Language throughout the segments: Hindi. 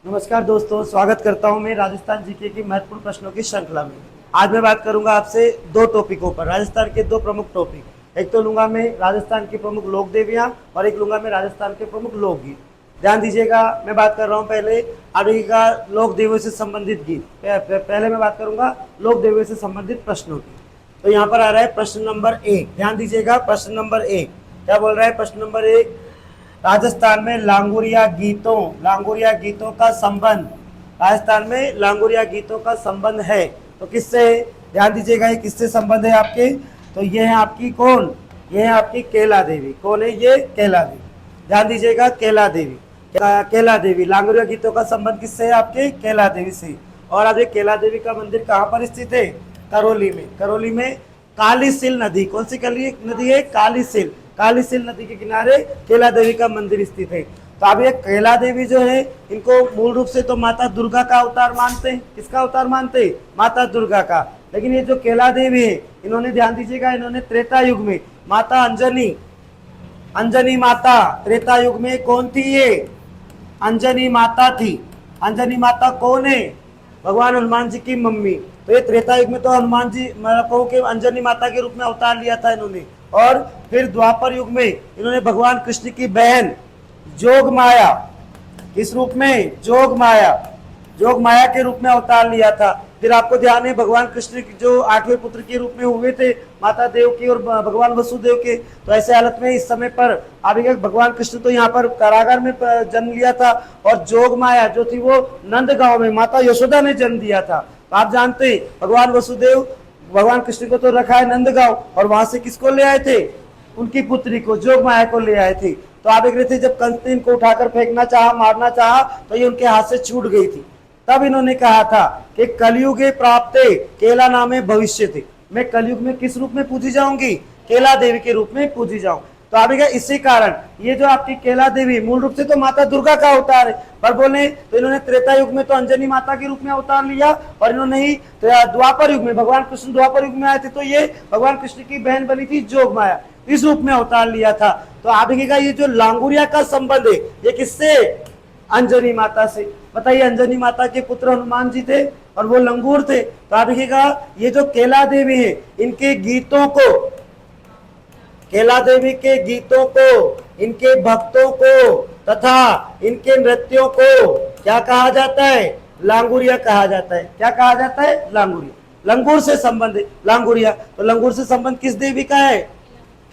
नमस्कार दोस्तों, स्वागत करता हूं मैं राजस्थान जीके की महत्वपूर्ण प्रश्नों की श्रृंखला में। आज मैं बात करूंगा आपसे दो टॉपिकों पर, राजस्थान के दो प्रमुख टॉपिक। एक तो लूंगा मैं राजस्थान की प्रमुख लोक देवियां और एक लूंगा मैं राजस्थान के प्रमुख लोकगीत। ध्यान दीजिएगा, मैं बात कर रहा हूं पहले अभी का लोक देवियों से संबंधित गीत। पहले मैं बात करूंगा लोक देवियों से संबंधित प्रश्नों की। तो यहाँ पर आ रहा है प्रश्न नंबर 1। ध्यान दीजिएगा, प्रश्न नंबर 1 क्या बोल रहा है। प्रश्न नंबर 1, राजस्थान में लांगुरिया गीतों का संबंध, राजस्थान में लांगुरिया गीतों का संबंध है तो किससे है? ध्यान दीजिएगा, ये किससे संबंध है आपके? तो ये है आपकी कौन? ये है आपकी केला देवी। कौन है ये? केला देवी। ध्यान दीजिएगा, केला देवी। केला देवी, लांगुरिया गीतों का संबंध किससे है? आपके केला देवी से। और अब ये केला देवी का मंदिर कहाँ पर स्थित है? करौली में। करौली में कालीसिल नदी, कौन सी नदी है? कालीसिल। कालीसिल नदी के किनारे केला देवी का मंदिर स्थित है। तो अब ये केला देवी जो है, इनको मूल रूप से तो माता दुर्गा का अवतार मानते हैं। किसका अवतार मानते हैं? माता दुर्गा का। लेकिन ये जो केला देवी है, इन्होंने, ध्यान दीजिएगा, इन्होंने त्रेता युग में माता अंजनी माता, त्रेता युग में कौन थी ये? अंजनी माता थी। अंजनी माता कौन है? भगवान हनुमान जी की मम्मी। तो ये त्रेता युग में तो हनुमान जी, मैं कहूँ कि अंजनी माता के रूप में अवतार लिया था इन्होंने। और फिर द्वापर युग में इन्होंने भगवान कृष्ण की बहन जोग माया, किस रूप में? जोग माया के रूप में अवतार लिया था। फिर आपको ध्यान है, भगवान कृष्ण जो 8वें पुत्र के रूप में हुए थे, माता देवकी और भगवान वसुदेव के। तो ऐसे हालत में इस समय पर अभी भगवान कृष्ण तो यहाँ पर कारागार में जन्म लिया था, और जोग माया जो थी वो नंदगांव में माता यशोदा ने जन्म दिया था। तो आप जानते हैं, भगवान वसुदेव भगवान कृष्ण को तो रखा है नंदगांव, और वहां से किसको ले आए थे? उनकी पुत्री को, जोग माया को ले आए थे। तो आप देख रहे थे, जब कंस ने इनको उठाकर फेंकना चाहा, मारना चाहा, तो ये उनके हाथ से छूट गई थी। तब इन्होंने कहा था कि कलयुगे प्राप्ते केला नामे भविष्य थे, मैं कलयुग में किस रूप में पूजी जाऊंगी? केला देवी के रूप में पूजी जाऊं। तो आप इसी कारण ये जो आपकी केला देवी मूल रूप से तो माता दुर्गा का अवतार है, पर बोले तो इन्होंने त्रेता युग में तो अंजनी माता के रूप में अवतार लिया, और इन्होंने ही द्वापर युग में, भगवान कृष्ण द्वापर युग में आए थे, तो ये भगवान कृष्ण की बहन बनी थी जोग माया, इस रूप में अवतार लिया था। तो आप देखिएगा, ये जो लांगुरिया का संबंध है, ये किससे? अंजनी माता से। बताइए, अंजनी माता के पुत्र हनुमान जी थे और वो लंगूर थे। तो आप देखिएगा, ये जो केला देवी है, इनके गीतों को, केला देवी के गीतों को, इनके भक्तों को तथा इनके नृत्यों को क्या कहा जाता है? लांगुरिया कहा जाता है। क्या कहा जाता है? लांगुरिया। लंगूर से संबंध है लांगुरिया। तो लंगूर से संबंध किस देवी का है?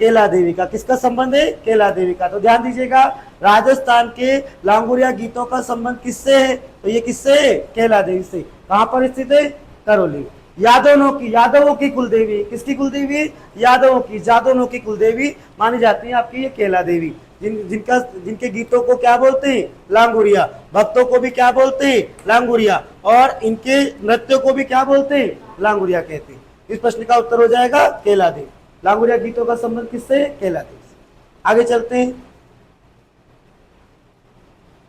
केला देवी का। किसका संबंध है? केला देवी का। तो ध्यान दीजिएगा, राजस्थान के लांगुरिया गीतों का संबंध किससे है? तो ये किससे है? केला देवी से। कहां पर स्थित है? करौली। यादवों की कुलदेवी। किसकी कुलदेवी? यादवों की, जादवों की कुलदेवी मानी जाती है आपकी ये केला देवी। जिनके गीतों को क्या बोलते हैं? लांगुरिया। भक्तों को भी क्या बोलते हैं? लांगुरिया। और इनके नृत्यों को भी क्या बोलते हैं? लांगुरिया कहते हैं। इस प्रश्न का उत्तर हो जाएगा केला देवी। लांगुरिया गीतों का संबंध किससे? केला देवी से। आगे चलते हैं,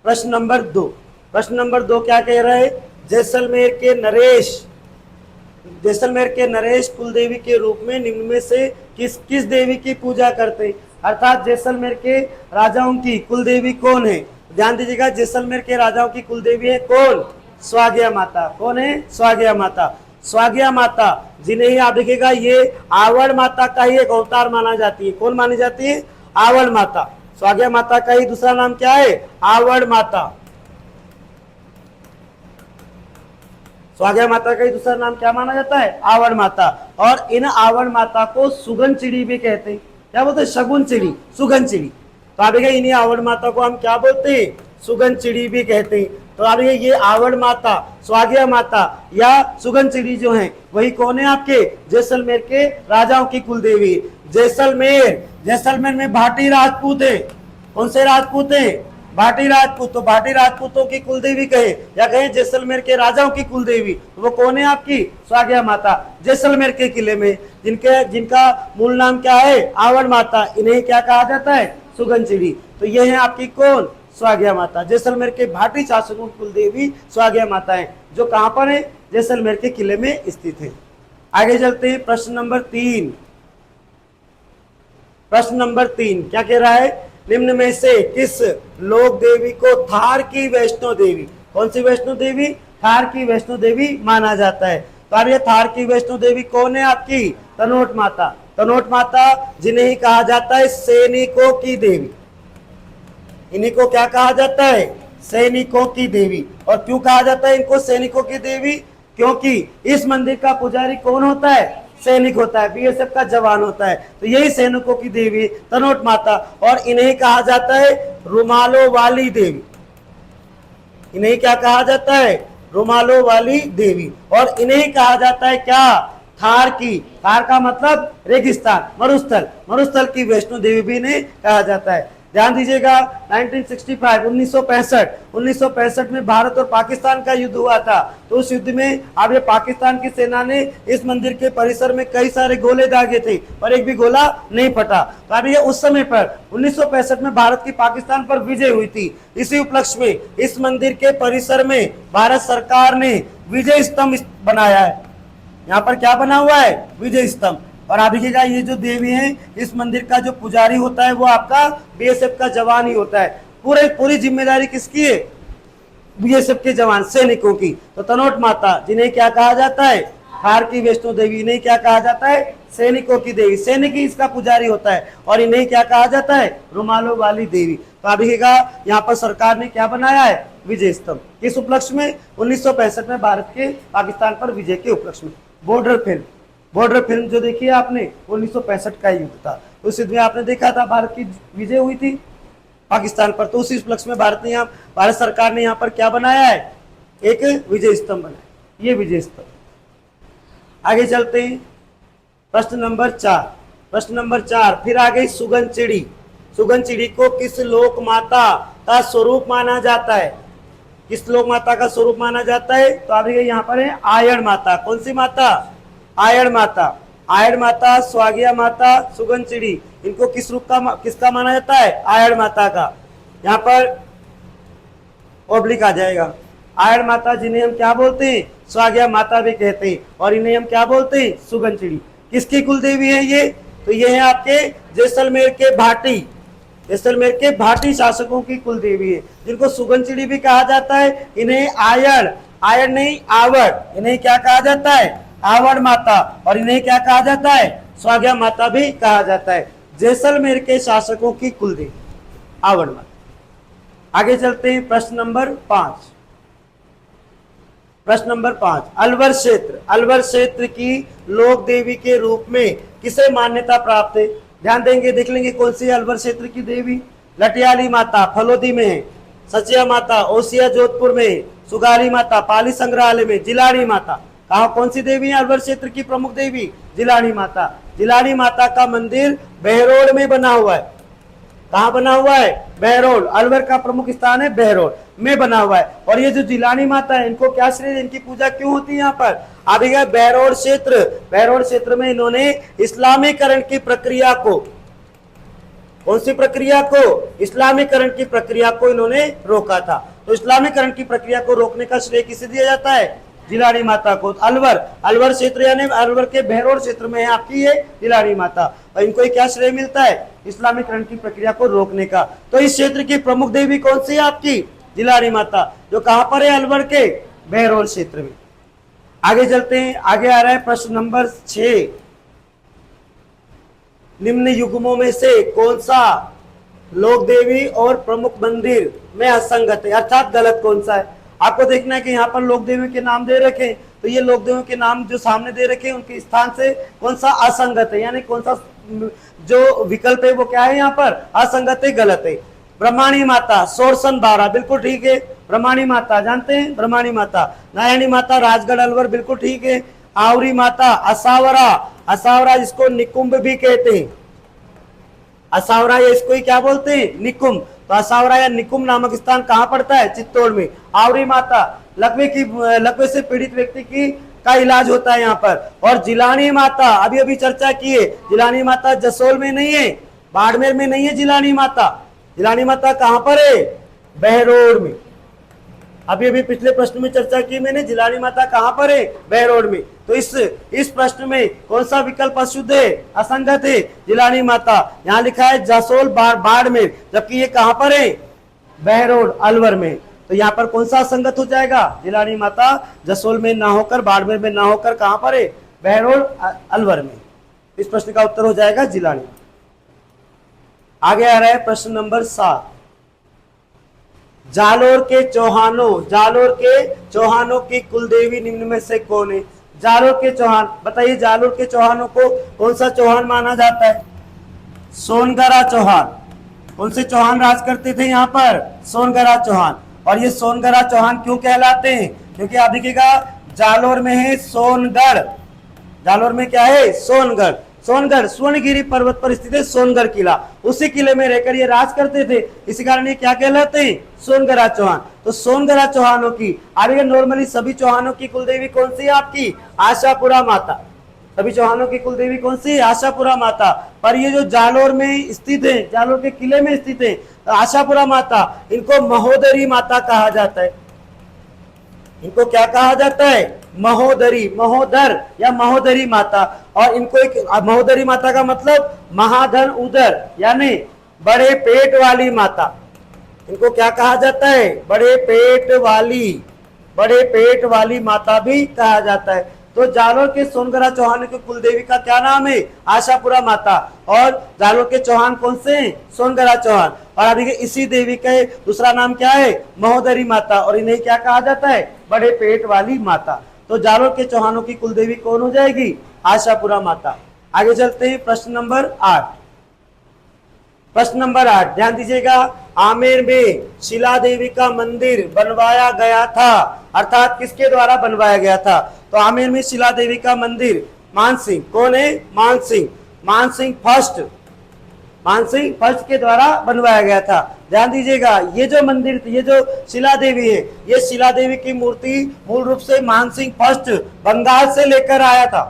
प्रश्न नंबर 2। प्रश्न नंबर 2 क्या कह रहा है? जैसलमेर के नरेश कुलदेवी के रूप में निम्न में से किस देवी की पूजा करते हैं? अर्थात जैसलमेर के राजाओं की कुलदेवी कौन है? ध्यान दीजिएगा, जैसलमेर के राजाओं की कुलदेवी है कौन? स्वागया माता। कौन है? स्वागया माता। स्वागया माता, जिन्हें ही आप देखिएगा, ये आवड़ माता का ही एक अवतार माना जाती है। कौन मानी जाती है? आवड़ माता। स्वागया माता का ही दूसरा नाम क्या है? आवड़ माता। स्वागया माता का ही दूसरा नाम क्या माना जाता है? आवड़ माता। और इन आवड़ माता को सुगन चिड़ी भी कहते हैं। क्या बोलते हैं? शगुन चिड़ी, सुगन चिड़ी। तो आप देखिए, इन्हीं आवड़ माता को हम क्या बोलते हैं? सुगन चिड़ी भी कहते हैं। तो आप देखिए, ये आवड़ माता, स्वागया माता या सुगन चिड़ी जो है, वही कौन है? आपके जैसलमेर के राजाओं की कुलदेवी। जैसलमेर में भाटी राजपूत है। कौन से राजपूत है? भाटी राजपूत। तो भाटी राजपूतों की कुलदेवी कहे या कहे जैसलमेर के राजाओं की कुलदेवी, तो वो कौन है? आपकी स्वागया माता। जैसलमेर के किले में जिनका मूल नाम क्या है? आवड़ माता, इन्हें क्या कहा जाता है? सुगन चिड़ी। तो ये है आपकी कौन? स्वागया माता। जैसलमेर के भाटी शासकों की कुलदेवी स्वागया माता है, जो कहां पर है? जैसलमेर के किले में स्थित है। आगे चलते हैं, प्रश्न नंबर 3। प्रश्न नंबर 3 क्या कह रहा है? निम्न में से किस लोक देवी को थार की वैष्णो देवी, कौन सी वैष्णो देवी? थार की वैष्णो देवी माना जाता है। तो अब ये थार की वैष्णो देवी कौन है आपकी? तनोट माता। तनोट माता जिन्हें ही कहा जाता है सैनिकों की देवी। इन्हीं को क्या कहा जाता है? सैनिकों की देवी। और क्यों कहा जाता है इनको सैनिकों की देवी? क्योंकि इस मंदिर का पुजारी कौन होता है? सैनिक होता है, बीएसएफ का जवान होता है। तो यही सैनिकों की देवी तनोट माता। और इन्हें कहा जाता है रुमालों वाली देवी। इन्हें क्या कहा जाता है? रुमालों वाली देवी। और इन्हें कहा जाता है क्या? थार की। थार का मतलब रेगिस्तान, मरुस्थल। मरुस्थल की वैष्णो देवी भी इन्हें कहा जाता है। ध्यान दीजिएगा 1965 1965 में भारत और पाकिस्तान का युद्ध हुआ था। तो उस युद्ध में अब ये पाकिस्तान की सेना ने इस मंदिर के परिसर में कई सारे गोले दागे थे, पर एक भी गोला नहीं फटा। तो अब ये उस समय पर 1965 में भारत की पाकिस्तान पर विजय हुई थी। इसी उपलक्ष्य में इस मंदिर के परिसर में भारत सरकार ने विजय स्तंभ बनाया है। यहाँ पर क्या बना हुआ है? विजय स्तंभ। और आप देखिएगा ये जो देवी है, इस मंदिर का जो पुजारी होता है वो आपका बीएसएफ का जवान ही होता है। पूरी जिम्मेदारी किसकी है? बीएसएफ के जवान, सैनिकों की। तो तनोट माता जिन्हें क्या कहा जाता है? थार की वैष्णो देवी। इन्हें क्या कहा जाता है? सैनिकों की देवी। सैनिक ही इसका पुजारी होता है। और इन्हें क्या कहा जाता है? रुमालों वाली देवी। तो आप देखिएगा यहाँ पर सरकार ने क्या बनाया है? विजय स्तंभ। किस उपलक्ष्य में? 1965 में भारत के पाकिस्तान पर विजय के उपलक्ष्य में। बॉर्डर फिल्म जो देखी है आपने, 1965 का युद्ध था। तो उस युद्ध में आपने देखा था भारत की विजय हुई थी पाकिस्तान पर। तो उसी उपलक्ष्य में भारत सरकार ने यहाँ पर क्या बनाया है? एक विजय स्तंभ बनाया। ये विजय स्तंभ। आगे चलते हैं प्रश्न नंबर 4। प्रश्न नंबर 4 फिर आ गई सुगन चिड़ी। सुगन चिड़ी को किस लोक माता का स्वरूप माना जाता है? किस लोक माता का स्वरूप माना जाता है? तो आप यहाँ पर है आयण माता। कौन सी माता? आयण माता। आयण माता, स्वागिया माता, सुगन चिड़ी, इनको किस रूप का किसका माना जाता है? आयण माता का। यहाँ पर ओब्लिक आ जाएगा। आयण माता जिन्हें हम क्या बोलते हैं? स्वागिया माता भी कहते हैं। और इन्हें हम क्या बोलते हैं? सुगन चिड़ी। किसकी कुल देवी है ये? तो ये है आपके जैसलमेर के भाटी। जैसलमेर के भाटी शासकों की कुल देवी है, जिनको सुगन चिड़ी भी कहा जाता है। इन्हें आयण नहीं आवड़, इन्हें क्या कहा जाता है? आवड़ माता। और इन्हें क्या कहा जाता है? स्वाग्या माता भी कहा जाता है। जैसलमेर के शासकों की कुल देवी आवड़ माता। आगे चलते हैं प्रश्न नंबर 5। प्रश्न नंबर 5 अलवर क्षेत्र। अलवर क्षेत्र की लोक देवी के रूप में किसे मान्यता प्राप्त है? ध्यान देंगे, देख लेंगे कौन सी अलवर क्षेत्र की देवी। लटियाली माता फलोदी में है, सचिया माता ओसिया जोधपुर में है, सुगाली माता पाली संग्रहालय में, जिलानी माता। कहा कौन सी देवी है अलवर क्षेत्र की प्रमुख देवी? जिलानी माता। जिलानी माता का मंदिर बहरोड में बना हुआ है। कहाँ बना हुआ है? बहरोड। अलवर का प्रमुख स्थान है बहरोड में बना हुआ है। और ये जो जिलानी माता है, इनको क्या श्रेय, इनकी पूजा क्यों होती है यहाँ पर? आप देखिए बहरोड क्षेत्र में इन्होंने इस्लामीकरण की प्रक्रिया को, कौन सी प्रक्रिया को? इस्लामीकरण की प्रक्रिया को इन्होंने रोका था। तो इस्लामीकरण की प्रक्रिया को रोकने का श्रेय किसे दिया जाता है? जिलानी माता को। अलवर क्षेत्र यानी अलवर के बहरोड क्षेत्र में है आपकी ये जिलानी माता। और इनको क्या श्रेय मिलता है? इस्लामीकरण की प्रक्रिया को रोकने का। तो इस क्षेत्र की प्रमुख देवी कौन सी है आपकी? जिलानी माता, जो कहां पर है? अलवर के बहरोड क्षेत्र में। आगे चलते हैं। आगे आ रहा है प्रश्न नंबर 6। निम्न युग्मों में से कौन सा लोक देवी और प्रमुख मंदिर में असंगत है, अर्थात गलत कौन सा है? आपको देखना है कि यहाँ पर लोक देवी के नाम दे रखे, तो ये लोक देवी के नाम जो सामने दे रखे उनके स्थान से कौन सा असंगत है, यानी कौन सा जो विकल्प है वो क्या है? यहाँ पर असंगत है, गलत है। ब्रह्माणी माता सोरसन बारा, बिल्कुल ठीक है। ब्रह्माणी माता जानते हैं, ब्रह्माणी माता। नारायणी माता राजगढ़ अलवर, बिल्कुल ठीक है। आवरी माता असावरा जिसको निकुंभ भी कहते हैं, असावरा या इसको ही क्या बोलते हैं? निकुंभ। तो असावरा या निकुंभ नामक स्थान कहाँ पड़ता है? चित्तौड़ में। आवरी माता लकवे से पीड़ित व्यक्ति की का इलाज होता है यहाँ पर। और जिलानी माता अभी चर्चा की है, जिलानी माता जसोल में नहीं है, बाड़मेर में नहीं है। जिलानी माता कहाँ पर है? बहरोड में। अभी पिछले प्रश्न में चर्चा की मैंने, जिलानी माता कहाँ पर है? बहरोड में। तो इस प्रश्न में कौन सा विकल्प अशुद्ध है, असंगत है? जिलानी माता। यहाँ लिखा है जसोल बाड़मेर, जबकि ये कहाँ पर है? बहरोड अलवर में। तो यहाँ पर कौन सा असंगत हो जाएगा? जिलानी माता जसोल में ना होकर, बाड़मेर में ना होकर कहां पर है? बहरोल अलवर में। इस प्रश्न का उत्तर हो जाएगा जिलानी। आगे आ रहा है प्रश्न नंबर 7। जालोर के चौहानों की कुलदेवी निम्न में से कौन है? जालोर के चौहान, बताइए जालोर के चौहानों को कौन सा चौहान माना जाता है? सोनगरा चौहान। कौन से चौहान राज करते थे यहाँ पर? सोनगरा चौहान। और ये सोनगरा चौहान क्यों कहलाते हैं? क्योंकि आप देखिएगा जालोर में है सोनगढ़। जालोर में क्या है? सोनगढ़। सोनगढ़ स्वर्णगिरी पर्वत पर स्थित है सोनगढ़ किला, उसी किले में रहकर ये राज करते थे, इसी कारण ये क्या कहलाते हैं? सोनगरा चौहान। तो सोनगरा चौहानों की, आगे नॉर्मली सभी चौहानों की कुलदेवी कौन सी है आपकी? आशापुरा माता। सभी चौहानों की कुलदेवी कौन सी है? आशापुरा माता। पर ये जो जालोर में स्थित है, जालोर के किले में स्थित है आशापुरा माता, इनको महोदरी माता कहा जाता है। इनको क्या कहा जाता है? महोदरी, महोदर या महोदरी माता। और इनको एक महोदरी माता का मतलब महाधन उदर यानी बड़े पेट वाली माता। इनको क्या कहा जाता है? बड़े पेट वाली माता भी कहा जाता है। तो जालोर के सोनगरा चौहान के कुलदेवी का क्या नाम है? आशापुरा माता। और जालोर के चौहान कौन से हैं? सोनगरा चौहान। और अभी इसी देवी का दूसरा नाम क्या है? महोदरी माता। और इन्हें क्या कहा जाता है? बड़े पेट वाली माता। तो जालोर के चौहानों की कुलदेवी कौन हो जाएगी? आशापुरा माता। आगे चलते हैं प्रश्न नंबर 8। प्रश्न नंबर 8 ध्यान दीजिएगा। आमेर में शिला देवी का मंदिर बनवाया गया था, अर्थात किसके द्वारा बनवाया गया था? तो आमेर में शिला देवी का मंदिर मानसिंह, कौन है? मानसिंह फर्स्ट के द्वारा बनवाया गया था। ध्यान दीजिएगा, ये जो मंदिर, ये जो शिला देवी है, ये शिला देवी की मूर्ति मूल रूप से मानसिंह फर्स्ट बंगाल से लेकर आया था।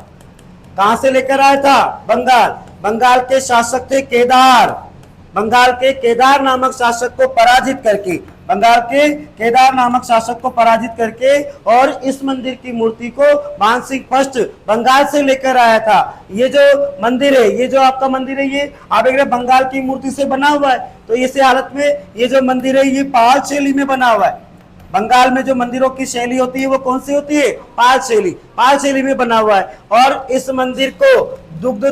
कहां से लेकर आया था? बंगाल के शासक थे केदार। बंगाल के केदार नामक शासक को पराजित करके, और इस मंदिर की मूर्ति को मानसिंह फर्स्ट बंगाल से लेकर आया था। ये जो मंदिर है, ये जो आपका मंदिर है, ये आप देख रहे बंगाल की मूर्ति से बना हुआ है। तो इसी हालत में ये जो मंदिर है ये पाल शैली में बना हुआ है। बंगाल में जो मंदिरों की शैली होती है वो कौन सी होती है? पाल शैली में बना हुआ है। और इस मंदिर को दुग्ध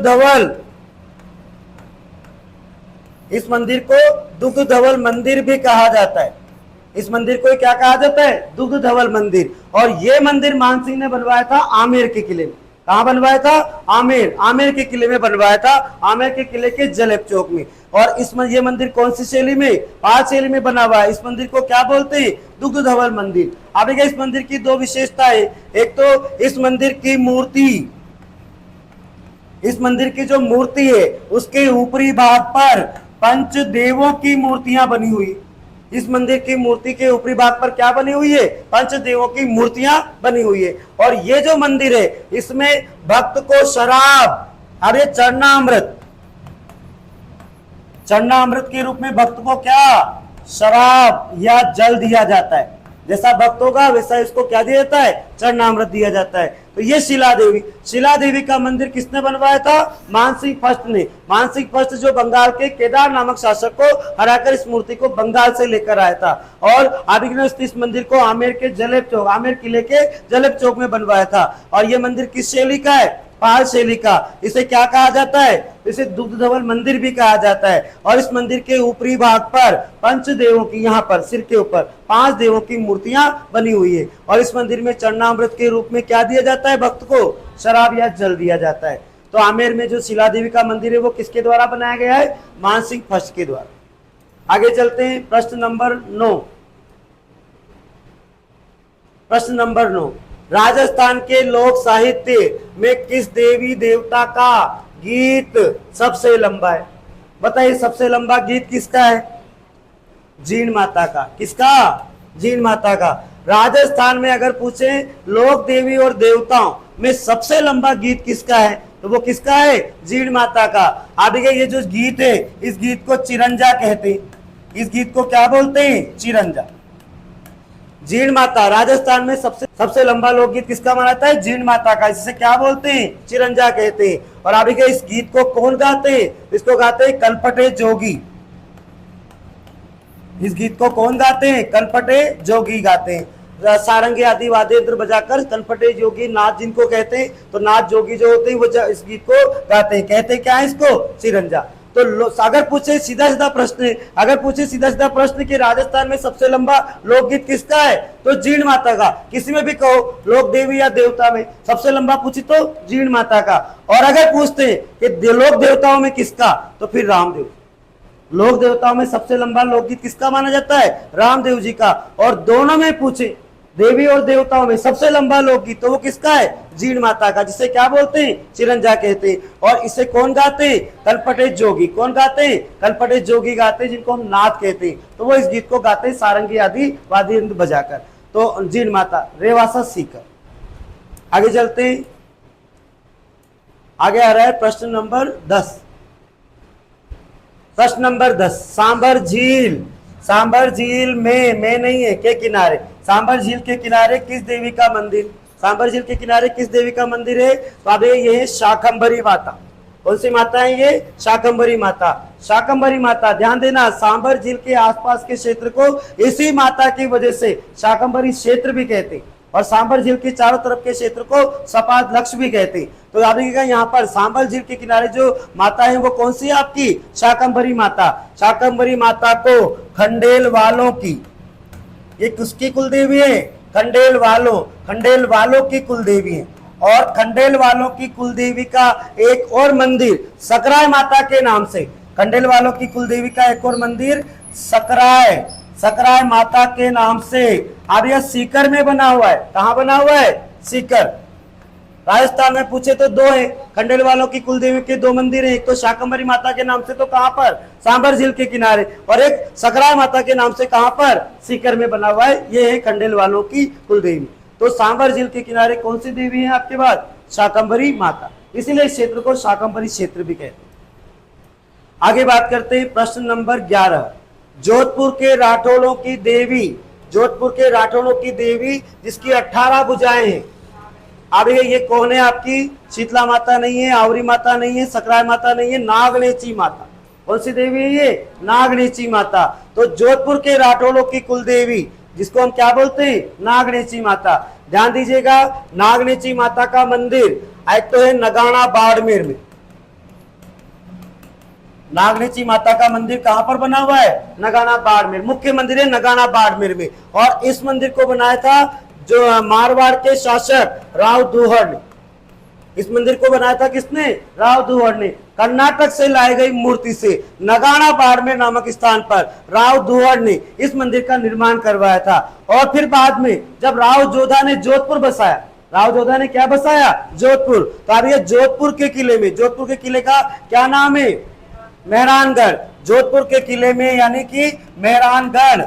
धवल मंदिर भी कहा जाता है। इस मंदिर को क्या कहा जाता है? दुग्ध धवल मंदिर। और यह मंदिर मानसिंह ने बनवाया था आमेर के किले में। कहां बनवाया था? आमेर के किले में बनवाया था, आमेर के किले के जलेब चौक में। और ये मंदिर कौन सी शैली में? पाल शैली में बना हुआ है। इस मंदिर को क्या बोलते हैं? दुग्ध धवल मंदिर। अब इस मंदिर की दो विशेषताएं, एक तो इस मंदिर की जो मूर्ति है उसके ऊपरी भाग पर पंचदेवों की मूर्तियां बनी हुई। इस मंदिर की मूर्ति के ऊपरी भाग पर क्या बनी हुई है? पंचदेवों की मूर्तियां बनी हुई है। और ये जो मंदिर है इसमें भक्त को शराब, अरे चरणामृत के रूप में भक्त को क्या? शराब या जल दिया जाता है। जैसा भक्त होगा वैसा इसको क्या दिया जाता है? चरणामृत दिया जाता है। तो ये शिला देवी का मंदिर किसने बनवाया था? मानसिंह फर्स्ट ने। मानसिंह फर्स्ट जो बंगाल के केदार नामक शासक को हराकर इस मूर्ति को बंगाल से लेकर आया था। और अभी इस मंदिर को आमेर किले के जलेब चौक में बनवाया था। और ये मंदिर किस शैली का है? पाल शैली का। इसे क्या कहा जाता है? इसे दुग्ध धवल मंदिर भी कहा जाता है। और इस मंदिर के ऊपरी भाग पर पंचदेवों की, यहाँ पर सिर के ऊपर 5 देवों की मूर्तियां बनी हुई है। और इस मंदिर में चरणामृत के रूप में क्या दिया जाता है? भक्त को शराब या जल दिया जाता है। तो आमेर में जो शिला देवी का मंदिर है वो किसके द्वारा बनाया गया है? मानसिंह फर्स्ट के द्वारा। आगे चलते हैं प्रश्न नंबर 9। प्रश्न नंबर 9, राजस्थान के लोक साहित्य में किस देवी देवता का गीत सबसे लंबा है? बताइए सबसे लंबा गीत किसका है? जीण माता का। किसका? जीण माता का। राजस्थान में अगर पूछे लोक देवी और देवताओं में सबसे लंबा गीत किसका है तो वो किसका है? जीण माता का। आप देखिए ये जो गीत है इस गीत को चिरंजा कहते हैं। इस गीत को क्या बोलते हैं? चिरंजा। जीण माता राजस्थान में सबसे लंबा लोकगीत किसका माना जाता है? जीण माता का। इसे क्या बोलते हैं? चिरंजा कहते हैं। और अभी के इस गीत को कौन गाते हैं? इसको गाते हैं कलपटे जोगी। इस गीत को कौन गाते हैं? कनपटे जोगी गाते हैं। सारंगी आदि वाद्य यंत्र बजाकर कनपटे जोगी नाच जिनको कहते हैं, तो नाच जोगी जो होते हैं वो इस गीत को गाते हैं। कहते हैं क्या है इसको? चिरंजा। तो अगर पूछे सीधा सीधा प्रश्न, कि राजस्थान में सबसे लंबा लोकगीत किसका है, तो जीण माता का। किसी में भी कहो, लोक देवी या देवता में सबसे लंबा पूछे तो जीण माता का। और अगर पूछते हैं कि लोक देवताओं में किसका, तो फिर रामदेव। लोक देवताओं में सबसे लंबा लोकगीत किसका माना जाता है? रामदेव जी का। और दोनों में पूछे, देवी और देवताओं में सबसे लंबा लोकगीत, तो वो किसका है? जीण माता का, जिसे क्या बोलते हैं? चिरंजा कहते हैं। और इसे कौन गाते हैं? कनपटे जोगी। कौन गाते हैं? कनपटे जोगी गाते हैं, जिनको हम नाथ कहते हैं। तो वो इस गीत को गाते हैं सारंगी आदि वाद्य यंत्र बजाकर। तो जीण माता, रेवासा सीकर। आगे चलते हैं। आगे आ रहा है प्रश्न नंबर 10। प्रश्न नंबर 10, सांबर झील। सांबर झील में नहीं है, के किनारे। सांबर झील के किनारे किस देवी का मंदिर? सांबर झील के किनारे किस देवी का मंदिर है? तो अब ये है शाकंभरी माता। कौन सी माता है ये? शाकंभरी माता। शाकंभरी माता, ध्यान देना, सांबर झील के आसपास के क्षेत्र को इसी माता की वजह से शाकंभरी क्षेत्र भी कहते हैं, और सांबर झील के चारों तरफ के क्षेत्र को सपाद लक्ष भी कहते हैं। तो याद रखिएगा, यहाँ पर सांबर झील के किनारे जो माता है वो कौन सी है आपकी? शाकंभरी माता। शाकंभरी माता को खंडेल वालों की, ये किसकी कुल देवी है? खंडेल वालों की कुल देवी है। और खंडेल वालों की कुल देवी का एक और मंदिर सकराय माता के नाम से, खंडेल वालों की कुल देवी का एक और मंदिर सकराय माता के नाम से। अब यह सीकर में बना हुआ है। कहाँ बना हुआ है? सीकर। राजस्थान में पूछे तो दो है, खंडेल वालों की कुलदेवी के दो मंदिर हैं, एक तो शाकंभरी माता के नाम से, तो कहां पर? सांबर झील के किनारे, और एक सकराय माता के नाम से कहां पर? सीकर में बना हुआ है। ये है खंडेल वालों की कुलदेवी। तो सांबर झील के किनारे कौन सी देवी है आपके पास? शाकंभरी माता। इसीलिए इस क्षेत्र को शाकंभरी क्षेत्र भी कहते हैं। आगे बात करते हैं प्रश्न नंबर 11, जोधपुर के राठौड़ों की देवी। जोधपुर के राठौड़ों की देवी जिसकी 18 भुजाएं हैं। अब ये कौन है आपकी? शीतला माता नहीं है, आवरी माता नहीं है, सकराय माता नहीं है, नागनेची माता। कौन सी देवी है ये? नागनेची माता। तो जोधपुर के राठौड़ों की कुल देवी जिसको हम क्या बोलते हैं? नागनेची माता। ध्यान दीजिएगा, नागनेची माता का मंदिर एक तो है नगाना बाड़मेर में। नागनेची माता का मंदिर कहां पर बना हुआ है? नगाना बाड़मेर। मुख्य मंदिर है नगाना बाड़मेर में। और इस मंदिर को बनाया था जो मारवाड़ के शासक राव दुहड़ ने। इस मंदिर को बनाया था किसने? राव दुहड़ ने। कर्नाटक से लाई गई मूर्ति से नगाना बाड़मेर नामक स्थान पर राव दुहड़ ने इस मंदिर का निर्माण करवाया था। और फिर बाद में जब राव जोधा ने जोधपुर बसाया, राव जोधा ने क्या बसाया? जोधपुर। तो अब ये जोधपुर के किले में, जोधपुर के किले का क्या नाम है? मेहरानगढ़। जोधपुर के किले में यानी कि मेहरानगढ़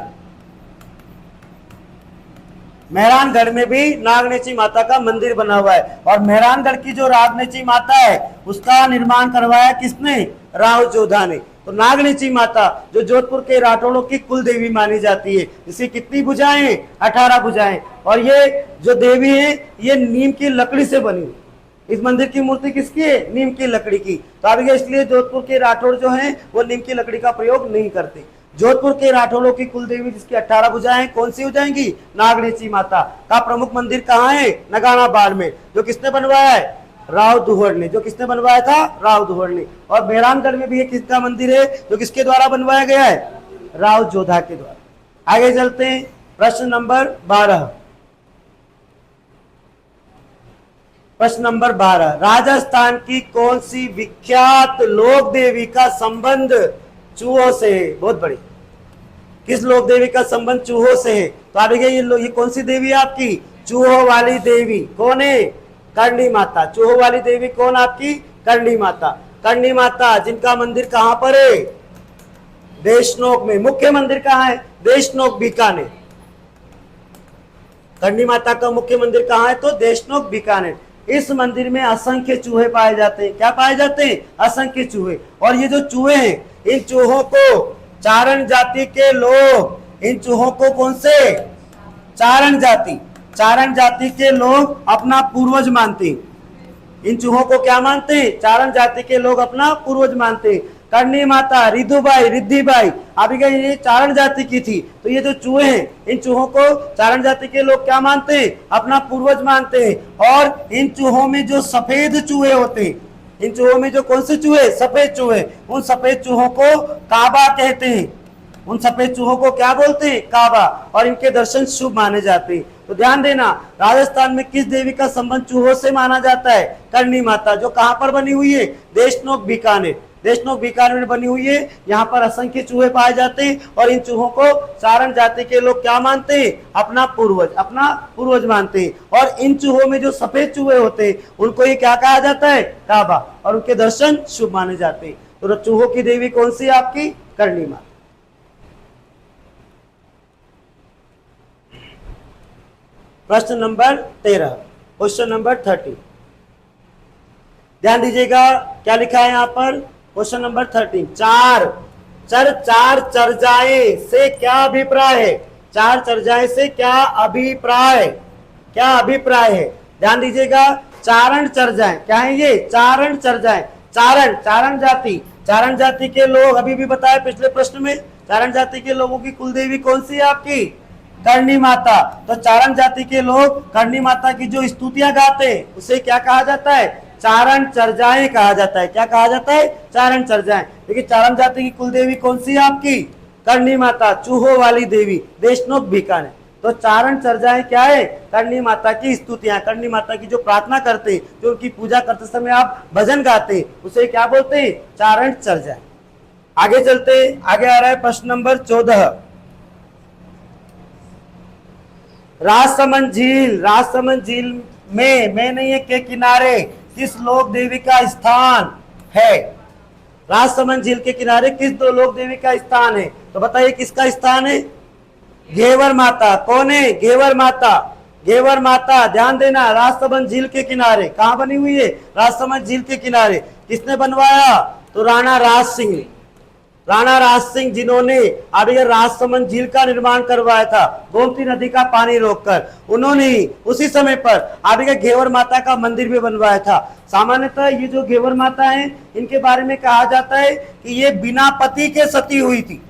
में भी नागनेची माता का मंदिर बना हुआ है। और मेहरानगढ़ की जो नागनेची माता है उसका निर्माण करवाया किसने? राव जोधा ने। तो नागनेची माता जो जोधपुर के राठौड़ों की कुल देवी मानी जाती है, इसकी कितनी भुजाएं हैं? 18 भुजाएं। और ये जो देवी है ये नीम की लकड़ी से बनी हुई। इस मंदिर की मूर्ति किसकी है? नीम की लकड़ी की। तो अब इसलिए जोधपुर के राठौड़ जो हैं वो नीम की लकड़ी का प्रयोग नहीं करते। जोधपुर के राठौड़ों की कुल देवी जिसकी 18 भुजाएं कौन सी हो जाएंगी? नागनेची माता का प्रमुख मंदिर कहाँ है? नगाना बाड़ में। जो किसने बनवाया है? राव दुहड़ ने। जो किसने बनवाया था? राव दुहड़ ने। और मेहरानगढ़ में भी एक किसका मंदिर है जो किसके द्वारा बनवाया गया है? राव जोधा के द्वारा। आगे चलते हैं प्रश्न नंबर 12। प्रश्न नंबर 12, राजस्थान की कौन सी विख्यात लोक देवी का संबंध चूहों से है? बहुत बड़ी। किस लोक देवी का संबंध चूहों से है? तो आप ये कौन सी देवी है आपकी? चूहों वाली देवी। कौन है? करणी माता। चूहों वाली देवी कौन आपकी? करणी माता। करणी माता जिनका मंदिर कहां पर है? देशनोक में। मुख्य मंदिर कहां है? देशनोक बीकानेर। करणी माता का मुख्य मंदिर कहां है? तो देशनोक बीकानेर। इस मंदिर में असंख्य चूहे पाए जाते हैं। क्या पाए जाते हैं? असंख्य चूहे। और ये जो चूहे हैं इन चूहों को चारण जाति के लोग, इन चूहों को कौन से? चारण जाति के लोग अपना पूर्वज मानते हैं। इन चूहों को क्या मानते हैं? चारण जाति के लोग अपना पूर्वज मानते हैं। करणी माता, रिद्धुबाई, रिद्धिबाई, अभी ये चारण जाति की थी। तो ये जो चूहे हैं, इन चूहों को चारण जाति के लोग क्या मानते हैं? अपना पूर्वज मानते हैं। और इन चूहों में जो सफेद चूहे होते हैं, इन चूहों में जो कौन से चूहे? सफेद चूहे। उन सफेद चूहों को काबा कहते हैं। उन सफेद चूहों को क्या बोलते हैं? काबा। और इनके दर्शन शुभ माने जाते हैं। तो ध्यान देना, राजस्थान में किस देवी का संबंध चूहों से माना जाता है? करणी माता, जो कहां पर बनी हुई है? देशनोक बीकानेर। देशनोक बीकानेर में बनी हुई है। यहाँ पर असंख्य चूहे पाए जाते हैं और इन चूहों को चारण जाति के लोग क्या मानते हैं? अपना पूर्वज मानते हैं। और इन चूहों में जो सफेद चूहे होते हैं, उनको ये क्या कहा जाता है? काबा। और उनके दर्शन शुभ माने जाते हैं। तो चूहों की देवी कौन सी है आपकी? करणी माता। प्रश्न नंबर 13, क्वेश्चन नंबर 30। ध्यान दीजिएगा, क्या लिखा है यहाँ पर? क्वेश्चन नंबर 13, चार चर्चाएं से क्या अभिप्राय है? चार चर्चाएं से क्या अभिप्राय है? ध्यान दीजिएगा, चारण चर्चाएं क्या है? ये चारण चर्चाएं। चारण जाति के लोग, अभी भी बताया पिछले प्रश्न में, चारण जाति के लोगों की कुलदेवी कौन सी है आपकी? करणी माता। तो चारण जाति के लोग करणी माता की जो स्तुतियां गाते हैं, उसे क्या कहा जाता है? चारण चर्चाएं कहा जाता है। क्या कहा जाता है? चारण चर्चाएं। देखिए, चारण जाति की कुलदेवी कौन सी है आपकी? करणी माता, चूहों वाली देवी, देशनोक बीकानेर। तो चारण चर्चाएं क्या है? करणी माता की स्तुतियां, करणी माता की जो प्रार्थना करते, जो उनकी पूजा करते समय आप भजन गाते, उसे क्या बोलते हैं? चारण चर्चाएं। आगे चलते, आगे आ रहा है प्रश्न नंबर 14। राजसमंद झील में नहीं है के किनारे किस लोक देवी का स्थान है? राजसमंद झील के किनारे किस दो लोक देवी का स्थान है? तो बताइए किसका स्थान है? घेवर माता। कौन है? घेवर माता। ध्यान देना, राजसमंद झील के किनारे कहां बनी हुई है? राजसमंद झील के किनारे। किसने बनवाया? तो राणा राज सिंह जिन्होंने अभी राजसमंद झील का निर्माण करवाया था, गोमती नदी का पानी रोककर। उन्होंने ही उसी समय पर अभी घेवर माता का मंदिर भी बनवाया था। सामान्यतः ये जो घेवर माता है, इनके बारे में कहा जाता है कि ये बिना पति के सती हुई थी।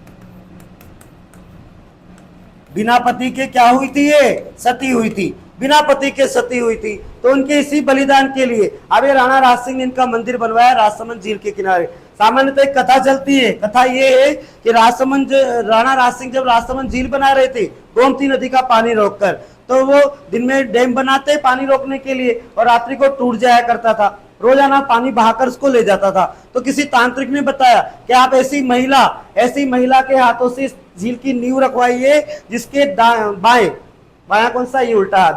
बिना पति के क्या हुई थी? ये सती हुई थी। बिना पति के सती हुई थी। तो उनके इसी बलिदान के लिए अभी राणा राज सिंह ने इनका मंदिर बनवाया राजसमंद झील के किनारे। सामान्यतः एक कथा चलती है। कथा ये है कि राणा राज सिंह जब राजसमंद झील बना रहे थे गोमती नदी का पानी रोककर, तो वो दिन में डैम बनाते पानी रोकने के लिए और रात्रि को टूट जाया करता था। रोजाना पानी बहाकर उसको ले जाता था। तो किसी तांत्रिक ने बताया कि आप ऐसी महिला के हाथों से इस झील की नींव रखवाइए जिसके बाएं कौन सा? ये उल्टा हाथ,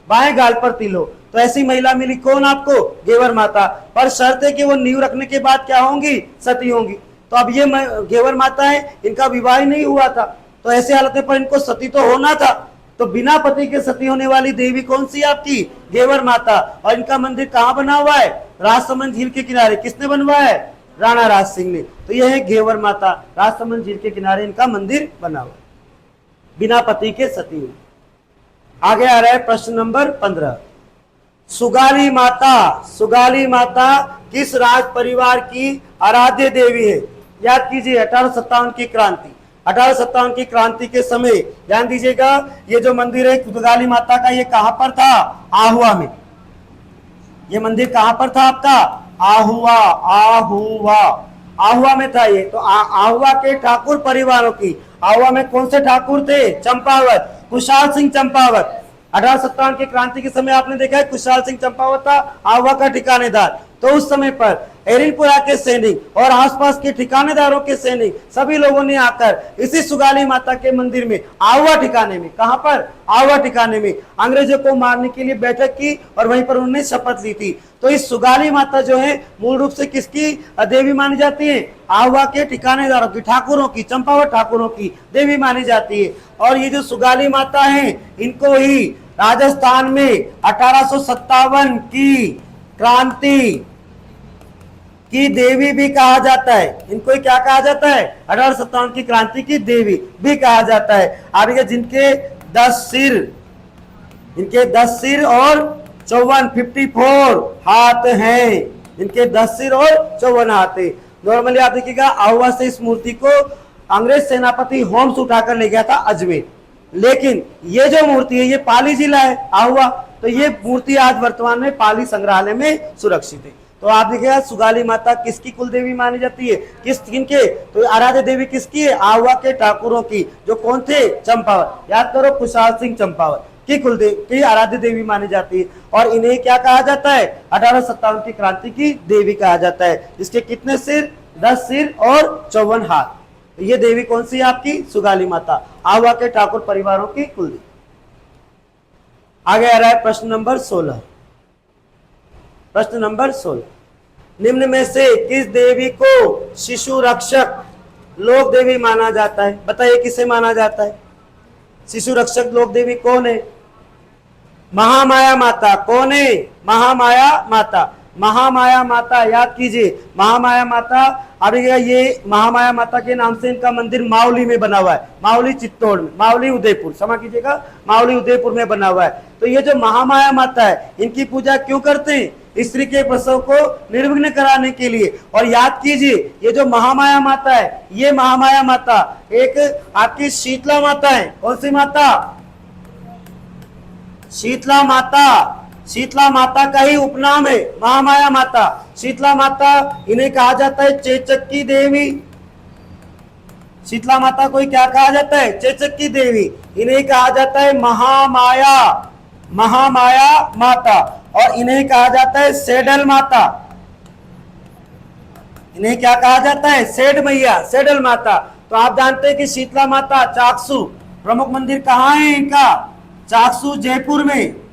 बाएं गाल पर तिल हो। तो ऐसी महिला मिली। कौन आपको? घेवर माता। पर शर्त है कि वो नींव रखने के बाद क्या होंगी? सती होंगी। तो अब ये घेवर माता है, इनका विवाह नहीं हुआ था, तो ऐसे हालत पर इनको सती तो होना था। तो बिना पति के सती होने वाली देवी कौन सी आपकी? घेवर माता। और इनका मंदिर कहाँ बना हुआ है? राजसमंद झील के किनारे। किसने बनवाया है? राणा राज सिंह ने। तो यह है घेवर माता, राजसमंद झील के किनारे इनका मंदिर बना हुआ, बिना पति के सती हुई। आगे आ रहा है प्रश्न नंबर 15। सुगाली माता किस राज परिवार की आराध्य देवी है? याद कीजिए 1857 की क्रांति। 1857 की क्रांति के समय ध्यान दीजिएगा, ये जो मंदिर है सुगाली माता का, ये कहां पर था? आहुआ में। ये मंदिर कहां पर था आपका? आहुआ में था ये। तो आहुआ के ठाकुर परिवारों की, आहुआ में कौन से ठाकुर थे? चंपावत, कुशाल सिंह चंपावत। 1857 की क्रांति के समय आपने देखा है कुशाल सिंह चंपावत था आहुआ का ठिकानेदार। तो उस समय पर एरिनपुरा के सैनिक और आसपास के ठिकानेदारों के सैनिक सभी लोगों ने आकर इसी सुगाली माता के मंदिर में, आहुआ ठिकाने में, कहां पर? आहुआ ठिकाने में अंग्रेजों को मारने के लिए बैठक की और वहीं पर उन्होंने शपथ ली थी। तो इस सुगाली माता जो है मूल रूप से किसकी देवी मानी जाती है? आहुआ के ठिकानेदारों की, ठाकुरों की, चंपावत ठाकुरों की देवी मानी जाती है। और ये जो सुगाली माता है, इनको ही राजस्थान में 1857 की क्रांति की देवी भी कहा जाता है। इनको क्या कहा जाता है? 1857 की क्रांति की देवी भी कहा जाता है। अब ये जिनके 10 सिर और 54 हाथ हैं, इनके 10 सिर और 54 हाथ हैं। नॉर्मली आप देखिएगा आहुआ से इस मूर्ति को अंग्रेज सेनापति होम्स उठाकर ले गया था अजमेर, लेकिन ये जो मूर्ति है ये पाली जिला है आहुआ, तो ये मूर्ति आज वर्तमान में पाली संग्रहालय में सुरक्षित है। तो आप देखिएगा सुगाली माता किसकी कुल देवी मानी जाती है, किनके, तो आराध्य देवी किसकी है, आहुआ के ठाकुरों की, जो कौन थे, चंपावत, याद करो खुशहाल सिंह चंपावत की कुलदेवी की आराध्य देवी मानी जाती है। और इन्हें क्या कहा जाता है, 1857 की क्रांति की देवी कहा जाता है, जिसके कितने सिर, 10 सिर और 54 हाथ। तो ये देवी कौन सी है आपकी, सुगाली माता, आहुआ के ठाकुर परिवारों की कुलदेवी। आगे आ रहा है प्रश्न नंबर 16। प्रश्न नंबर 16, निम्न में से किस देवी को शिशु रक्षक लोक देवी माना जाता है, बताइए किसे माना जाता है। शिशु रक्षक लोक देवी कौन है, महामाया माता। कौन है, महामाया माता। महामाया माता याद कीजिए, महामाया माता, अभी ये महामाया माता के नाम से इनका मंदिर मावली में बना हुआ है, मावली चित्तौड़ में, मावली उदयपुर, क्षमा कीजिएगा, मावली उदयपुर में बना हुआ है। तो ये जो महामाया माता है इनकी पूजा क्यों करते हैं, स्त्री के प्रसव को निर्विघ्न कराने के लिए। और याद कीजिए ये जो महामाया माता है, ये महामाया माता एक आपकी शीतला माता है। कौन सी माता, शीतला माता। शीतला माता का ही उपनाम है महामाया माता। शीतला माता इन्हें कहा जाता है चेचक की देवी। शीतला माता को क्या कहा जाता है, चेचक की देवी। इन्हें कहा जाता है महामाया, महामाया माता। और इन्हें कहा जाता है सेडल माता। इन्हें क्या कहा जाता है, सेड मैया, सेडल माता। तो आप जानते हैं कि शीतला माता चाकसू प्रमुख मंदिर कहाँ है इनका, चाकसू जयपुर में।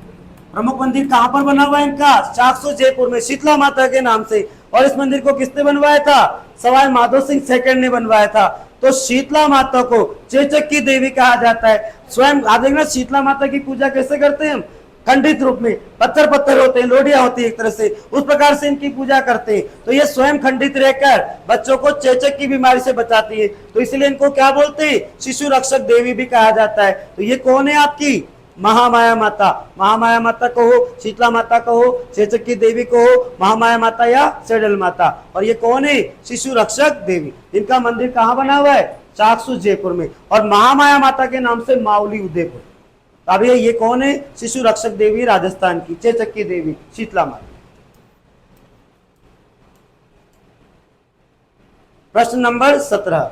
प्रमुख मंदिर कहां पर बना हुआ है इनका, चाकसू जयपुर में, शीतला माता के नाम से। और इस मंदिर को किसने बनवाया था, सवाई माधो सिंह सेकंड ने बनवाया था। तो शीतला माता को चेचक की देवी कहा जाता है। स्वयं आप देखना शीतला माता की पूजा कैसे करते हैं हम, खंडित रूप में, पत्थर पत्थर होते हैं, लोडिया होती है एक तरह से, उस प्रकार से इनकी पूजा करते हैं। तो ये स्वयं खंडित रहकर बच्चों को चेचक की बीमारी से बचाती है, तो इसलिए इनको क्या बोलते हैं, शिशु रक्षक देवी भी कहा जाता है। तो ये कौन है आपकी, महामाया माता। महामाया माता को हो, शीतला माता को हो, चेचक की देवी को हो, महामाया माता या सेडल माता। और ये कौन है, शिशु रक्षक देवी। इनका मंदिर कहाँ बना हुआ है, चाकसू जयपुर में। और महामाया माता के नाम से मावली उदयपुर। अब ये कौन है, शिशु रक्षक देवी राजस्थान की, चेचक की देवी शीतला माता। प्रश्न नंबर 17,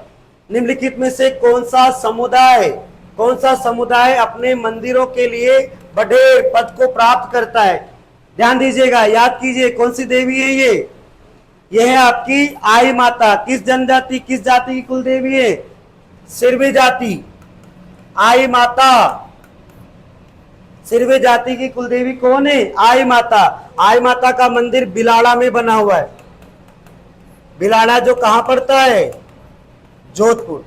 निम्नलिखित में से कौन सा समुदाय अपने मंदिरों के लिए बड़ेर पद को प्राप्त करता है। ध्यान दीजिएगा, याद कीजिए कौन सी देवी है ये है आपकी आई माता। किस जनजाति, किस जाति की कुल देवी है, सिरवे जाति। आई माता, सिरवे जाति की कुल देवी कौन है, आई माता। आई माता का मंदिर बिलाड़ा में बना हुआ है। बिलाड़ा जो कहां पड़ता है, जोधपुर।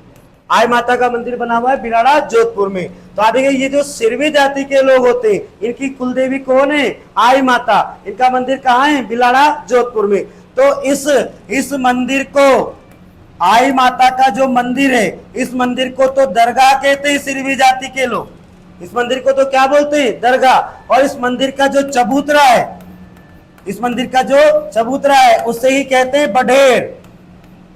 आई माता का मंदिर बना हुआ है बिलाड़ा जोधपुर में। तो आप देखिए ये जो सिरवी जाति के लोग होते हैं इनकी कुलदेवी कौन है, आई माता। इनका मंदिर कहाँ है, बिलाड़ा जोधपुर में। तो इस मंदिर को, आई माता का जो मंदिर है, इस मंदिर को तो दरगाह कहते हैं सिरवी जाति के लोग। इस मंदिर को तो क्या बोलते हैं, दरगाह। और इस मंदिर का जो चबूतरा है, इस मंदिर का जो चबूतरा है उसे ही कहते हैं बढेर।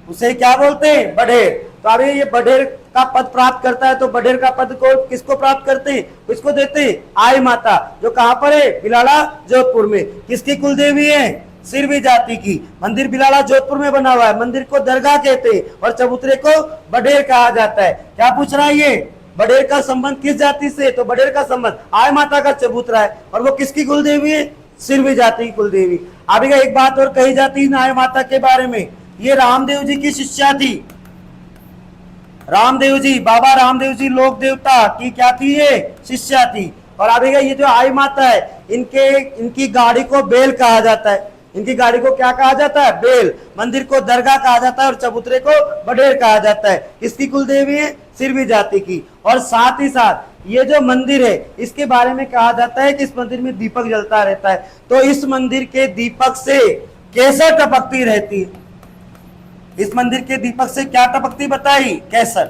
उसे क्या बोलते हैं, बढेर। तो अभी ये बढेर का पद प्राप्त करता है, तो बढेर का पद को किसको प्राप्त करते हैं, किसको देते हैं, आई माता, जो कहां पर है, बिलाड़ा जोधपुर में। किसकी कुल देवी है, सिरवी जाति की। मंदिर बिलाड़ा जोधपुर में बना हुआ है। मंदिर को दरगाह कहते हैं और चबूतरे को बढेर कहा जाता है। क्या पूछ रहा है ये, बढेर का संबंध किस जाति से, तो बढेर का संबंध आई माता का चबूतरा है। और वो किसकी कुल देवी है, सिरवी जाति की कुल देवी। अभी एक बात और कही जाती है आई माता के बारे में, ये रामदेव जी की शिष्या थी। रामदेव जी, बाबा रामदेव जी लोक देवता की क्या थी, ये शिष्या थी। और अभी ये जो आई माता है इनकी गाड़ी को बेल कहा जाता है। इनकी गाड़ी को क्या कहा जाता है, बेल। मंदिर को दरगाह कहा जाता है और चबूतरे को बढेर कहा जाता है। किसकी कुल देवी है, सिरवी जाति की। और साथ ही साथ ये जो मंदिर है इसके बारे में कहा जाता है कि इस मंदिर में दीपक जलता रहता है। तो इस मंदिर के दीपक से केसर टपकती रहती है। इस मंदिर के दीपक से क्या टपकती बताई, केसर।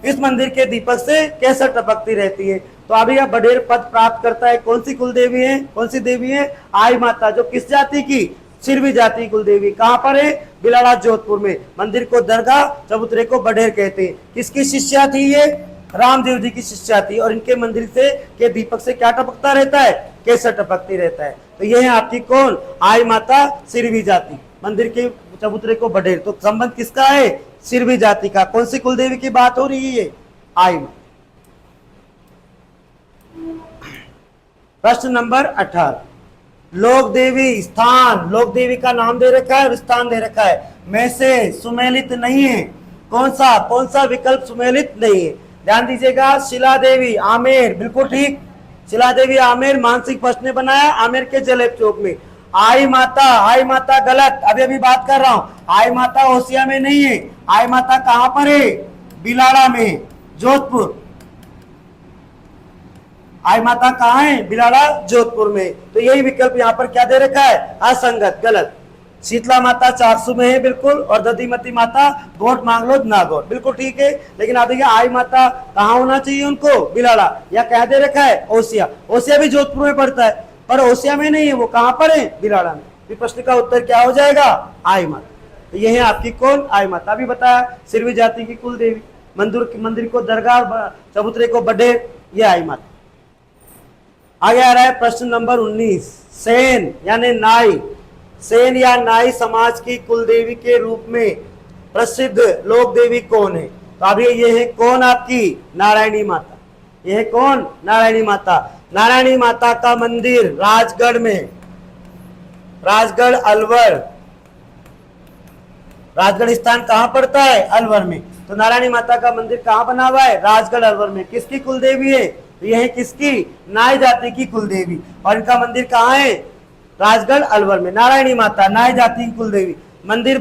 इस मंदिर के दीपक से केसर टपकती रहती है। तो अभी यह बढेर पद प्राप्त करता है। कौन सी कुल देवी है, कौन सी देवी है, आई माता, जो किस जाति की, सिरवी जाति की कुल देवी। कहाँ पर है? बिलाड़ा जोधपुर में। मंदिर को दरगाह, चबूतरे को बडेर कहते हैं। किसकी शिष्या थी ये? रामदेव जी की शिष्या थी। और इनके मंदिर से के दीपक से क्या टपकता रहता है? केसर टपकती रहता है। तो ये है आपकी कौन? आई माता सिरवी जाति। मंदिर के चबूतरे को बडेर, तो संबंध किसका है? सिरवी जाति का। कौन सी कुल देवी की बात हो रही है? आई। प्रश्न नंबर 18, लोक देवी स्थान। लोक देवी का नाम दे रखा है और स्थान दे रखा है, में से सुमेलित नहीं है। कौन सा विकल्प सुमेलित नहीं है? ध्यान दीजिएगा। शिला देवी आमेर, बिल्कुल ठीक। शिला देवी आमेर, मानसिक प्रश्न ने बनाया आमेर के जलेब चौक में। आई माता गलत, अभी बात कर रहा हूं। आई माता ओसिया में नहीं है। आई माता कहां पर है? बिलाड़ा में, जोधपुर। आई माता कहाँ है? बिलाड़ा जोधपुर में। तो यही विकल्प यहाँ पर क्या दे रखा है? असंगत, गलत। शीतला माता चारसू में है, बिल्कुल। और दधिमती माता गोट मांगलो नागौर, बिल्कुल ठीक है। लेकिन आप देखिए आई माता कहाँ होना चाहिए उनको? बिलाड़ा। या क्या दे रखा है? ओसिया। ओसिया भी जोधपुर में पड़ता है, पर ओसिया में नहीं है, वो कहाँ पर है? बिलाड़ा में। तो प्रश्न का उत्तर क्या हो जाएगा? आई माता। तो यह है आपकी कौन? आई माता। अभी बताया सिरवी जाति की कुल देवी। मंदिर को दरगाह, चबूतरे को बडेर, ये आई माता। आगे आ रहा है प्रश्न नंबर 19, सेन यानी नाई। सेन या नाई समाज की कुल देवी के रूप में प्रसिद्ध लोक देवी कौन है? तो अभी ये है कौन? आपकी नारायणी माता। ये है कौन? नारायणी माता। नारायणी माता का मंदिर राजगढ़ में, राजगढ़ अलवर। राजगढ़ स्थान कहां पड़ता है? अलवर में। तो नारायणी माता का मंदिर कहां बना हुआ है? राजगढ़ अलवर में। किसकी कुल देवी है? तो यह है किसकी? नाई जाति की कुल देवी। और इनका मंदिर कहाँ है? राजगढ़ अलवर में। नारायणी माता नाई जाति की कुल देवी। मंदिर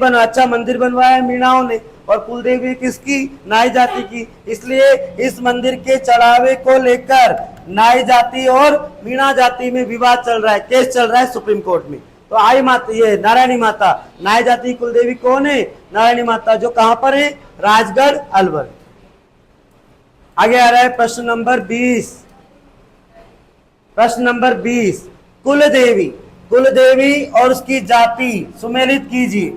मंदिर बनवाया मीणाओं ने, और कुल देवी किसकी? नाई जाति की। इसलिए इस मंदिर के चढ़ावे को लेकर नाई जाति और मीणा जाति में विवाद चल रहा है, केस चल रहा है सुप्रीम कोर्ट में। तो आई माता, ये नारायणी माता नाई जाति की कुल देवी कौन है? नारायणी माता, जो कहां पर है? राजगढ़ अलवर। आगे आ रहा है प्रश्न नंबर 20। प्रश्न नंबर 20, कुल देवी और उसकी जाति सुमेलित कीजिए।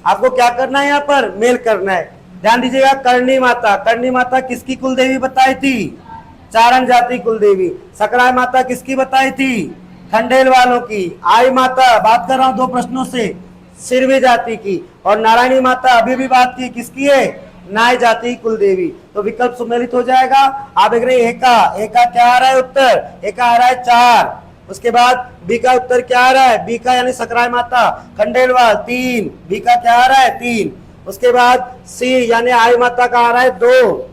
आपको क्या करना है? यहाँ पर मेल करना है। ध्यान दीजिएगा। करणी माता किसकी कुल देवी बताई थी? चारण जाति कुल देवी। सकराय माता किसकी बताई थी? खंडेल वालों की। आई माता बात कर रहा हूं 2 प्रश्नों से, सिरवी जाति की। और नारायणी माता अभी भी बात की, किसकी है? नाई जाति कुल देवी। तो विकल्प सुमेलित हो जाएगा। आप देख रहे हैं ए का क्या आ रहा है उत्तर? ए का आ रहा है 4। उसके बाद बी का उत्तर क्या आ रहा है? बी का यानी सकराय माता खंडेलवाल 3। बी का क्या आ रहा है? 3। उसके बाद सी यानी आई माता का आ रहा है 2,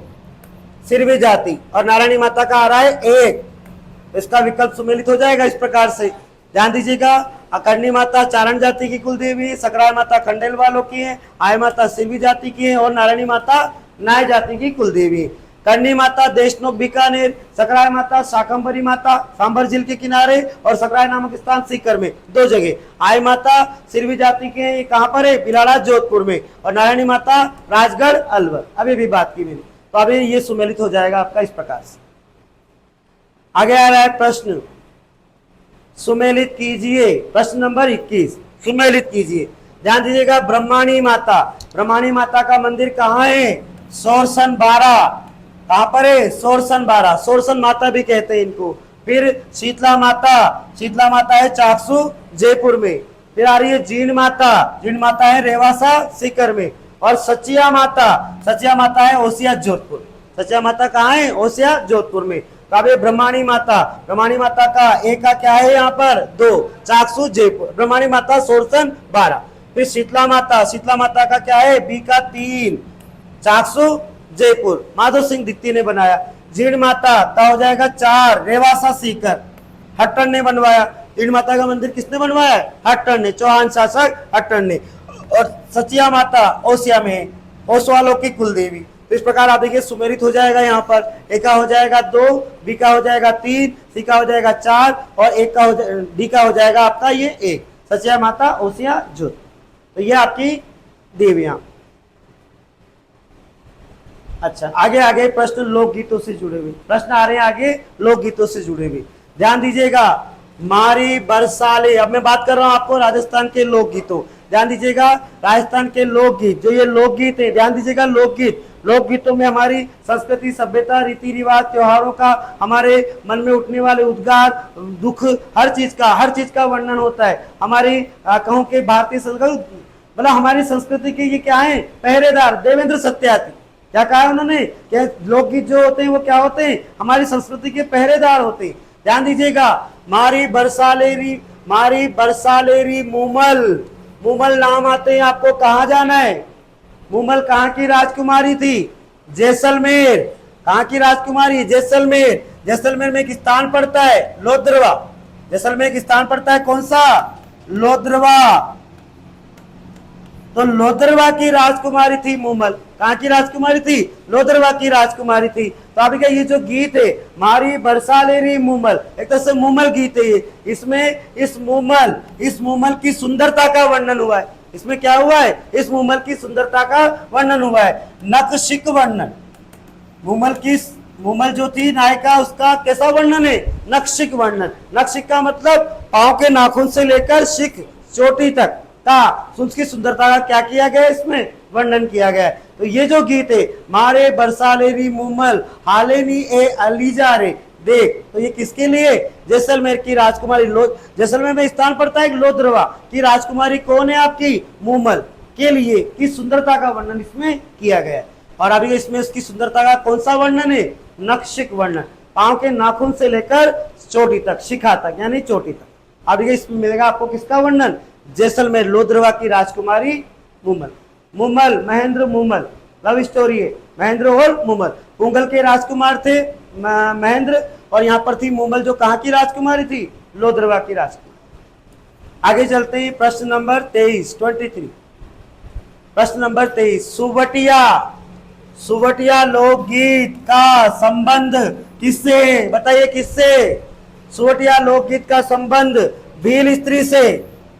सिरवी जाति। और नारायणी माता का आ रहा है 1। इसका विकल्प सुमेलित हो जाएगा इस प्रकार से। ध्यान दीजिएगा। करणी माता चारण जाति की कुल देवी, सकराय माता खंडेल वालों की है, आई माता सिरवी जाति की है, और नारायणी माता नाय जाति की कुल देवी। करणी माता देशनोक बीकानेर, सकराय माता शाकंभरी माता सांभर झील के किनारे, और सकराय नामक स्थान सीकर में, 2 जगह। आई माता सिरवी जाति के हैं, ये कहां पर है? बिलाड़ा जोधपुर में। और नारायणी माता राजगढ़ अलवर। अभी भी बात की मैंने। तो अभी ये सुमेलित हो जाएगा आपका इस प्रकार से। आगे आ रहा है प्रश्न, सुमेलित कीजिए। प्रश्न नंबर 21, सुमेलित कीजिए। ध्यान दीजिएगा। ब्रह्माणी माता का मंदिर कहाँ है? सोरसन 12। कहां पर है? सोरसन 12। सोरसन माता भी कहते हैं इनको। फिर शीतला माता है चाकसू जयपुर में। फिर आ रही है जीण माता है रेवासा सीकर में। और सचिया माता है ओसिया जोधपुर। सचिया माता कहाँ है? ओसिया जोधपुर में। ब्रह्माणी माता का एक का क्या है यहाँ पर? 2, चाकसू जयपुर। ब्रह्माणी माता सोरसन 12। फिर शीतला माता का क्या है? बी का 3, चाकसू जयपुर, माधव सिंह दित्ती ने बनाया। जीण माता का हो जाएगा 4, रेवासा सीकर, हट्टन ने बनवाया। जीण माता का मंदिर किसने बनवाया? हट्टन ने, चौहान शासक हट्टन ने। और सचिया माता ओसिया में, ओसवालों की कुल देवी। तो इस प्रकार आप देखिए सुमेलित हो जाएगा। यहाँ पर ए का हो जाएगा 2, बी का हो जाएगा 3, सी का हो जाएगा 4, और एक का डी का हो जाएगा आपका ये 1, सचिया माता ओसिया जोध। तो ये आपकी देवियां। अच्छा, आगे प्रश्न लोकगीतों से जुड़े हुए प्रश्न आ रहे हैं। आगे लोकगीतों से जुड़े हुए ध्यान दीजिएगा। मारी बरसाले। अब मैं बात कर रहा हूं आपको राजस्थान के लोकगीतों, ध्यान दीजिएगा। राजस्थान के लोकगीत, जो ये लोकगीत है, ध्यान दीजिएगा, लोकगीत, लोकगीतों में हमारी संस्कृति, सभ्यता, रीति रिवाज, त्योहारों का, हमारे मन में उठने वाले उद्गार, दुख, हर चीज का वर्णन होता है। हमारी कहूं कि भारतीय संस्कृति, मतलब हमारी संस्कृति के ये क्या है, पहरेदार देवेंद्र सत्यार्थी। क्या कहा उन्होंने कि लोकगीत जो होते हैं वो क्या होते हैं, हमारी संस्कृति के पहरेदार होते हैं। ध्यान दीजिएगा, मारी बरसालेरी मूमल, मूमल नाम आते हैं आपको। कहां जाना है, मूमल कहां की राजकुमारी थी, जैसलमेर। कहां की राजकुमारी, जैसलमेर। जैसलमेर में एक स्थान पड़ता है लोद्रवा, जैसलमेर एक स्थान पड़ता है कौन सा, लोद्रवा। तो लोद्रवा की राजकुमारी थी मूमल। कहां की राजकुमारी थी, लोद्रवा की राजकुमारी थी। तो अभी क्या ये जो गीत है, मारी बरसालेरी मूमल, एक तरह से मूमल गीत है ये। इसमें इस मूमल की सुंदरता का वर्णन हुआ है। इसमें क्या हुआ है, इस मूमल की सुंदरता का वर्णन हुआ है। नखशिक वर्णन, मूमल जो थी नायिका, उसका कैसा वर्णन है, नखशिक वर्णन। नखशिक का मतलब पांव के नाखून से लेकर शिख, चोटी तक का उसकी सुंदरता का क्या किया गया, इसमें वर्णन किया गया है। तो ये जो गीत है, मारे बरसालेरी मूमल हालेनी ए अलीजा रे देख, तो ये किसके लिए, जैसलमेर की राजकुमारी। जैसलमेर में स्थान पड़ता है लोद्रवा की राजकुमारी कौन है आपकी, मूमल के लिए की सुंदरता का वर्णन इसमें किया गया है। और अभी इसमें उसकी सुंदरता का कौन सा वर्णन है, नखशिक वर्णन। पांव के नाखून से लेकर चोटी तक, शिखा तक यानी चोटी तक। अभी इसमें मिलेगा आपको किसका वर्णन, जैसलमेर, लोद्रवा की राजकुमारी मूमल। मूमल, महेंद्र मूमल, लव स्टोरी है, महेंद्र और मूमल। पुंगल के राजकुमार थे महेंद्र, और यहाँ पर थी मूमल, जो कहाँ की राजकुमारी थी, लोद्रवा की राजकुमारी। आगे चलते हैं, प्रश्न नंबर 23, 23। प्रश्न नंबर 23, सुवटिया लोकगीत का संबंध किससे, बताइए किससे। सुवटिया लोकगीत का संबंध भील स्त्री से,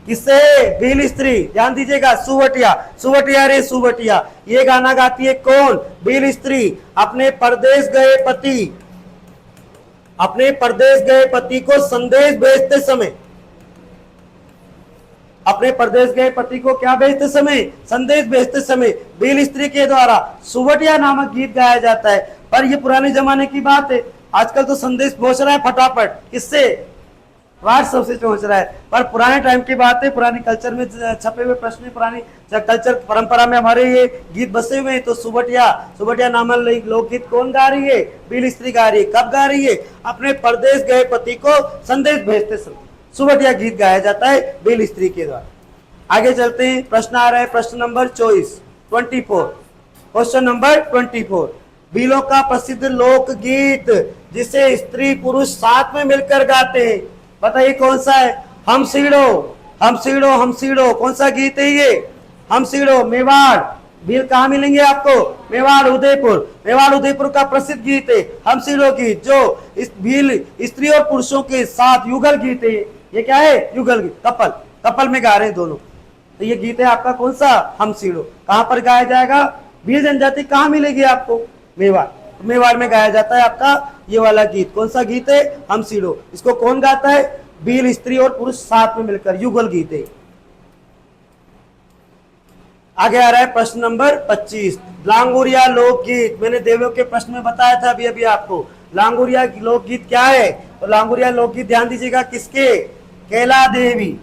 किससे, भील स्त्री। ध्यान दीजिएगा, सुवटिया रे सुवटिया, ये गाना गाती है कौन, भील स्त्री। अपने परदेश गए पति को संदेश भेजते समय, अपने प्रदेश गए पति को क्या भेजते समय, संदेश भेजते समय भील स्त्री के द्वारा सुवटिया नामक गीत गाया जाता है। पर ये पुराने जमाने की बात है, आजकल तो संदेश पहुंच रहा है फटाफट, किससे, व्हाट्सएप से पहुंच रहा है। पर पुराने टाइम की बात है, पुराने कल्चर में छपे हुए प्रश्न, पुरानी कल्चर परंपरा में हमारे ये गीत बसे हुए हैं। तो सुवटिया नामक लोकगीत कौन गा रही है, भील स्त्री गा रही है। कब गा रही है, अपने परदेश गए पति को संदेश भेजते समय सुवटिया गीत गाया जाता है भील स्त्री के द्वारा। आगे चलते हैं, प्रश्न आ रहा है, प्रश्न नंबर 24, 24। क्वेश्चन नंबर 24, भीलों का प्रसिद्ध लोकगीत जिसे स्त्री पुरुष साथ में मिलकर गाते हैं, बताइए कौन सा है। हम सीड़ो, कौन सा गीत है ये, हम सीड़ो। मेवाड़, भील कहाँ मिलेंगे आपको, मेवाड़ उदयपुर का प्रसिद्ध गीत है हम सीड़ो गीत, जो इस भील स्त्री और पुरुषों के साथ युगल गीत है। ये क्या है, युगल गीत, कपल में गा रहे हैं दोनों। तो ये गीत है आपका कौन सा, हम सीड़ो। कहां पर गाया जाएगा, भील जनजाति कहां मिलेगी आपको, मेवाड़ में गाया जाता है आपका ये वाला गीत। कौन सा गीत है, हम सीड़ो। इसको कौन गाता है, भील स्त्री और पुरुष साथ में मिलकर, युगल गीत है। आगे आ रहा है प्रश्न नंबर 25, लांगुरिया लोकगीत। मैंने देवों के प्रश्न में बताया था अभी आपको, लांगुरिया लोकगीत क्या है। तो लांगुरिया लोकगीत ध्यान दीजिएगा, किसके, कैला देवी,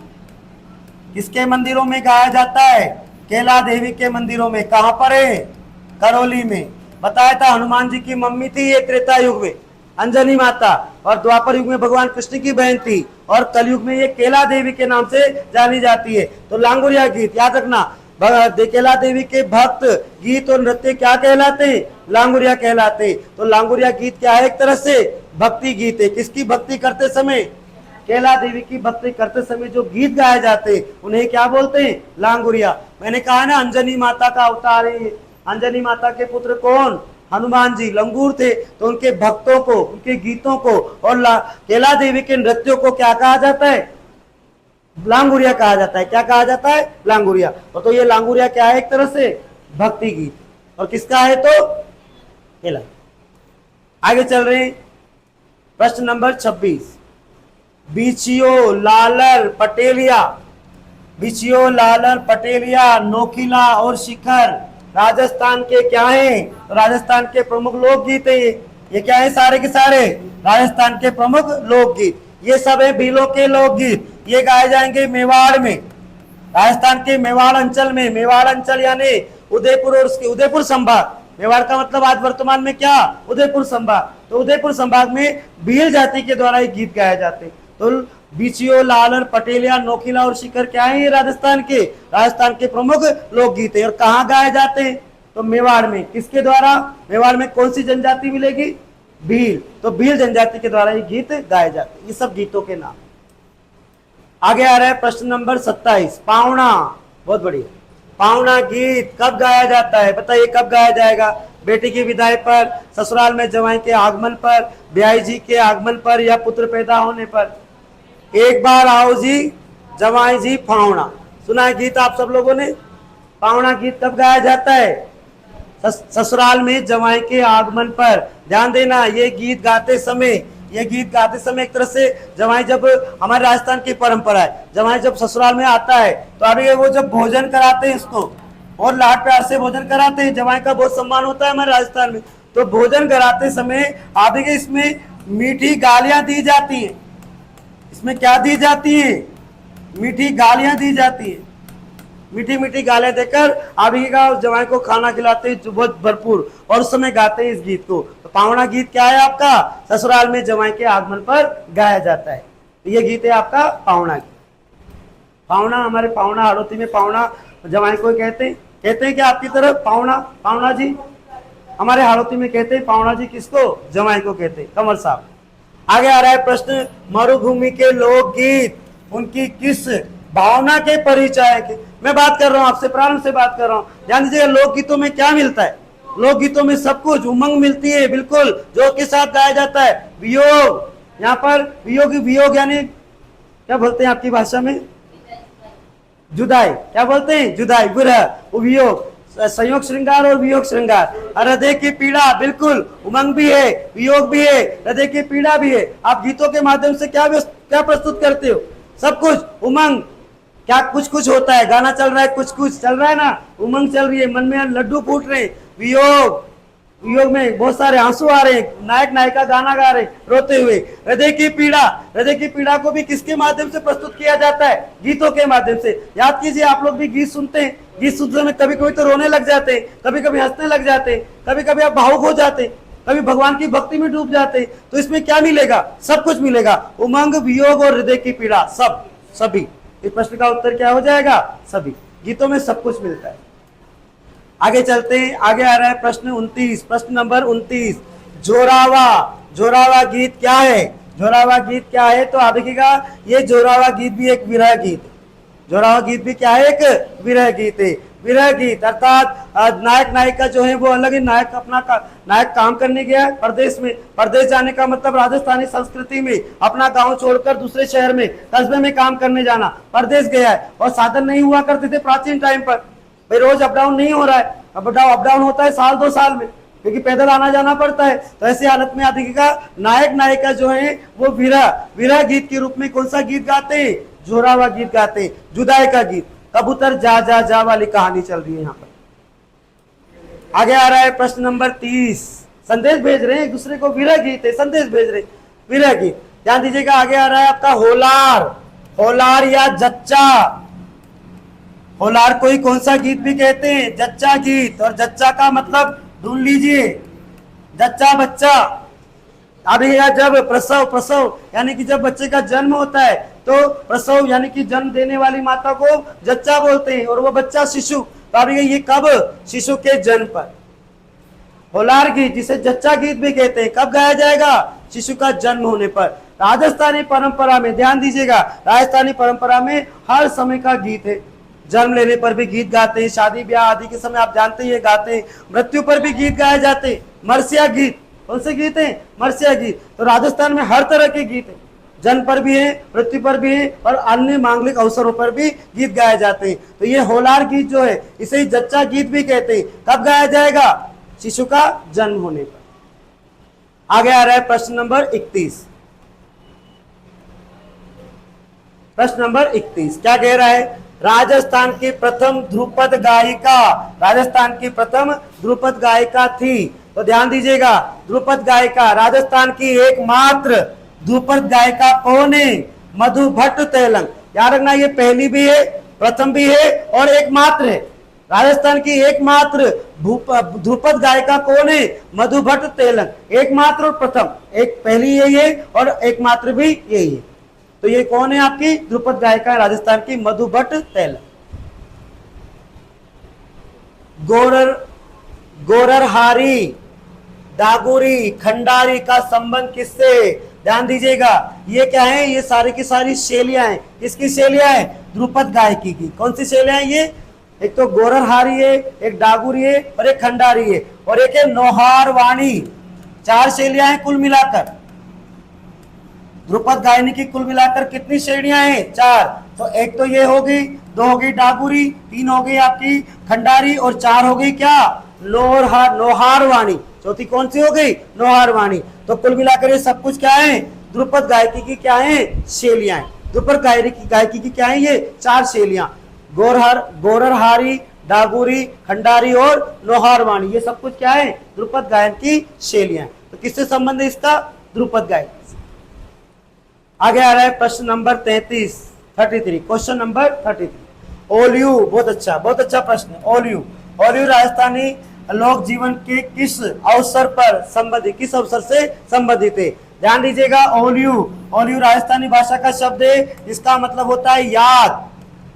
किसके मंदिरों में गाया जाता है, कैला देवी के मंदिरों में। कहां पर है, करौली में। बताया था हनुमान जी की मम्मी थी ये त्रेता युग में अंजनी माता, और द्वापर युग में भगवान कृष्ण की बहन थी, और कलयुग में ये कैला देवी के नाम से जानी जाती है। तो लांगुरिया गीत याद रखना, कैला देवी के भक्त गीत और नृत्य क्या कहलाते हैं, लांगुरिया कहलाते। तो लांगुरिया गीत क्या है, एक तरह से भक्ति गीत है। किसकी भक्ति करते समय, कैला देवी की भक्ति करते समय जो गीत गाए जाते हैं उन्हें क्या बोलते हैं, लांगुरिया। मैंने कहा ना, अंजनी माता का अवतार है। अंजनी माता के पुत्र कौन, हनुमान जी लंगूर थे। तो उनके भक्तों को, उनके गीतों को और कैला देवी के नृत्यों को क्या कहा जाता है, लांगुरिया कहा जाता है। क्या कहा जाता है, लांगुरिया। तो ये लांगुरिया क्या है, एक तरह से भक्ति गीत। और किसका है, तो कैला। आगे चल रहे हैं, प्रश्न नंबर 26, बीचियो लालर पटेलिया, बिचियो लालर पटेलिया, नोखिला और शिखर राजस्थान के क्या हैं? तो राजस्थान के प्रमुख लोकगीत है। ये क्या है? सारे के सारे राजस्थान के प्रमुख लोकगीत। ये सब है भीलों के लोकगीत। ये गाए जाएंगे मेवाड़ में, राजस्थान के मेवाड़ अंचल में। मेवाड़ अंचल यानी उदयपुर और उसके उदयपुर संभाग। मेवाड़ का मतलब आज वर्तमान में क्या? उदयपुर संभाग। तो उदयपुर संभाग में भील जाति के द्वारा ये गीत गाए जाते हैं। तो बिचियो लालर पटेलिया, नोखिला और शिखर क्या है? ये राजस्थान के प्रमुख लोकगीत है। और कहाँ गाए जाते हैं? तो मेवाड़ में। किसके द्वारा? मेवाड़ में कौन सी जनजाति मिलेगी? भील। तो भील जनजाति के द्वारा ये गीत गाए जाते हैं। ये सब गीतों के नाम। आगे आ रहा है प्रश्न नंबर 27, पावना। बहुत बढ़िया। पावना गीत कब गाया जाता है? बताइए कब गाया जाएगा? बेटी की विदाई पर, ससुराल में जवाई के आगमन पर, ब्याई जी के आगमन पर, या पुत्र पैदा होने पर? एक बार आओ जी जवाई जी पावना। सुना है गीत आप सब लोगों ने? पावना गीत कब गाया जाता है? ससुराल में जवाई के आगमन पर। ध्यान देना, ये गीत गाते समय एक तरह से जवाई, जब हमारे राजस्थान की परंपरा है, जवाई जब ससुराल में आता है तो अभी वो जब भोजन कराते हैं इसको, और लाड प्यार से भोजन कराते हैं। जवाई का बहुत सम्मान होता है हमारे राजस्थान में। तो भोजन कराते समय आगे के इसमें मीठी गालियां दी जाती हैं। इसमें क्या दी जाती है? मीठी गालियां दी जाती है। मीठी मीठी गालियां देकर आगे का जवाई को खाना खिलाते हैं बहुत भरपूर, और उस समय गाते हैं इस गीत को। तो पावना गीत क्या है आपका? ससुराल में जवाई के आगमन पर गाया जाता है। तो ये गीत है आपका पावना गीत। पावना, हमारे पावना हाड़ौती में पावना जवाई को कहते हैं कि आपकी तरफ पावना जी? हमारे हाड़ौती में कहते हैं पावना जी। किसको? जवाई को कहते हैं। कमल साहब। आगे आ रहा है प्रश्न, मरुभूमि के लोकगीत उनकी किस भावना के परिचय के? मैं बात कर रहा हूं आपसे, प्रारंभ से बात कर रहा हूं। ध्यान दीजिएगा, लोकगीतों में क्या मिलता है? लोकगीतों में सब कुछ, उमंग मिलती है बिल्कुल, जो के साथ गाया जाता है। वियोग, यहाँ पर वियोग यानी क्या बोलते हैं आपकी भाषा में? जुदाई। क्या बोलते हैं? जुदाई, विरह, वियोग, संयोग श्रृंगार और वियोग श्रृंगार। हृदय की पीड़ा, बिल्कुल उमंग भी है, वियोग भी है, हृदय की पीड़ा भी है। आप गीतों के माध्यम से क्या प्रस्तुत करते हो? सब कुछ उमंग। क्या कुछ होता है? गाना चल रहा है, कुछ चल रहा है ना, उमंग चल रही है, मन में लड्डू फूट रहे हैं। वियोग में बहुत सारे आंसू आ रहे हैं, नायक नायिका गाना गा रहे रोते हुए। हृदय की पीड़ा को भी किसके माध्यम से प्रस्तुत किया जाता है? गीतों के माध्यम से। याद कीजिए, आप लोग भी गीत सुनते हैं, गीत सुनते में कभी कभी तो रोने लग जाते हैं, कभी कभी हंसने लग जाते हैं, कभी कभी आप भावुक हो जाते हैं, कभी भगवान की भक्ति में डूब जाते। तो इसमें क्या मिलेगा? सब कुछ मिलेगा। उमंग, वियोग और हृदय की पीड़ा, सभी। इस प्रश्न का उत्तर क्या हो जाएगा? सभी। गीतों में सब कुछ मिलता है। आगे चलते हैं। आगे आ रहा है प्रश्न 29, प्रश्न नंबर 29, जोरावा गीत क्या है? जोरावा गीत क्या है? तो आप देखिएगा, ये जोरावा गीत भी एक विरह गीत है। जोरावा गीत भी क्या है? एक विरह गीत है। विरह गीत अर्थात नायक नायिका जो है वो अलग ही, नायक काम करने गया है परदेश में। परदेश जाने का मतलब राजस्थानी संस्कृति में अपना गांव छोड़कर दूसरे शहर में, कस्बे में काम करने जाना। परदेश गया है, और साधन नहीं हुआ करते थे प्राचीन टाइम पर। भाई रोज अप डाउन नहीं हो रहा है, अब अप डाउन होता है साल 2 साल में, क्योंकि पैदल आना जाना पड़ता है। तो ऐसी हालत में देखिएगा, नायक नायिका जो है वो विरह गीत के रूप में कौन सा गीत गाते हैं? जोरावा गीत गाते हैं, जुदाई का गीत। कबूतर जा जा जा वाली कहानी चल रही है यहाँ पर। आगे आ रहा है प्रश्न नंबर 30, संदेश भेज रहे हैं एक दूसरे को, विरह गीत है, संदेश भेज रहे, विरह गीत। ध्यान दीजिएगा, आगे आ रहा है आपका होलार या जच्चा। होलार को ही कौन सा गीत भी कहते हैं? जच्चा गीत। और जच्चा का मतलब ढूंढ लीजिए, जच्चा बच्चा। अब जब प्रसव यानी कि जब बच्चे का जन्म होता है, तो प्रसव यानी कि जन्म देने वाली माता को जच्चा बोलते हैं, और वो बच्चा शिशु। तो अब ये कब? शिशु के जन्म पर। होलार गीत, जिसे जच्चा गीत भी कहते हैं, कब गाया जाएगा? शिशु का जन्म होने पर। राजस्थानी परंपरा में ध्यान दीजिएगा, राजस्थानी परंपरा में हर समय का गीत है। जन्म लेने पर भी गीत गाते हैं, शादी ब्याह आदि के समय आप जानते हैं गाते हैं, मृत्यु पर भी गीत गाए जाते हैं। मरसिया गीत, कौन से गीत हैं? मरसिया गीत। तो राजस्थान में हर तरह के गीत हैं, जन्म पर भी है, मृत्यु पर भी है, और अन्य मांगलिक अवसरों पर भी गीत गाए जाते हैं। तो ये होलार गीत जो है, इसे ही जच्चा गीत भी कहते हैं। कब गाया जाएगा? शिशु का जन्म होने पर। आगे आ रहा है प्रश्न नंबर 31, प्रश्न नंबर 31 क्या कह रहा है? राजस्थान की प्रथम ध्रुपद गायिका, राजस्थान की प्रथम ध्रुपद गायिका थी। तो ध्यान दीजिएगा, ध्रुपद गायिका राजस्थान की एकमात्र ध्रुपद गायिका कौन है? मधु भट्ट तैलंग। याद रखना, ये पहली भी है, प्रथम भी है और एकमात्र है। राजस्थान की एकमात्र ध्रुपद गायिका कौन है? मधु भट्ट तैलंग। एकमात्र और प्रथम, एक पहली यही है और एकमात्र भी यही है। तो ये कौन है? आपकी ध्रुपद गायिका राजस्थान की मधु भट्ट तैलंग। गोररहारी, डागुरी, खंडारी का संबंध किससे? ध्यान दीजिएगा, ये क्या है? ये सारी की सारी शैलियां हैं। किसकी शैलियां हैं? ध्रुपद गायकी की। कौन सी शैलियां हैं ये? एक तो गोररहारी है, एक डागुरी है और एक खंडारी है और एक है नौहार वाणी। 4 शैलियां हैं कुल मिलाकर। ध्रुपद गायनी की कुल मिलाकर कितनी श्रेणियां हैं? 4। तो एक तो ये हो गई, 2 हो गई डागुरी, 3 हो गई आपकी खंडारी और 4 हो गई क्या? नौहार वाणी। चौथी कौन सी हो गई? नौहार वाणी। तो कुल मिलाकर ये सब कुछ क्या है? ध्रुपद गायकी की क्या है? शैलियां। ध्रुपद गायकी की क्या है? ये 4 शैलियां, गोररहारी, डागुरी, खंडारी और नौहार वाणी। ये सब कुछ क्या है? ध्रुपद गायन की शैलियां। तो किससे संबंध है इसका? ध्रुपद गायन। आगे आ रहा है प्रश्न नंबर 33 क्वेश्चन नंबर 33। ओलियू, बहुत अच्छा प्रश्न। ओलियू राजस्थानी लोक जीवन के किस अवसर पर संबंधित, किस अवसर से संबंधित है? ध्यान दीजिएगा, ओलियू राजस्थानी भाषा का शब्द है, इसका मतलब होता है याद।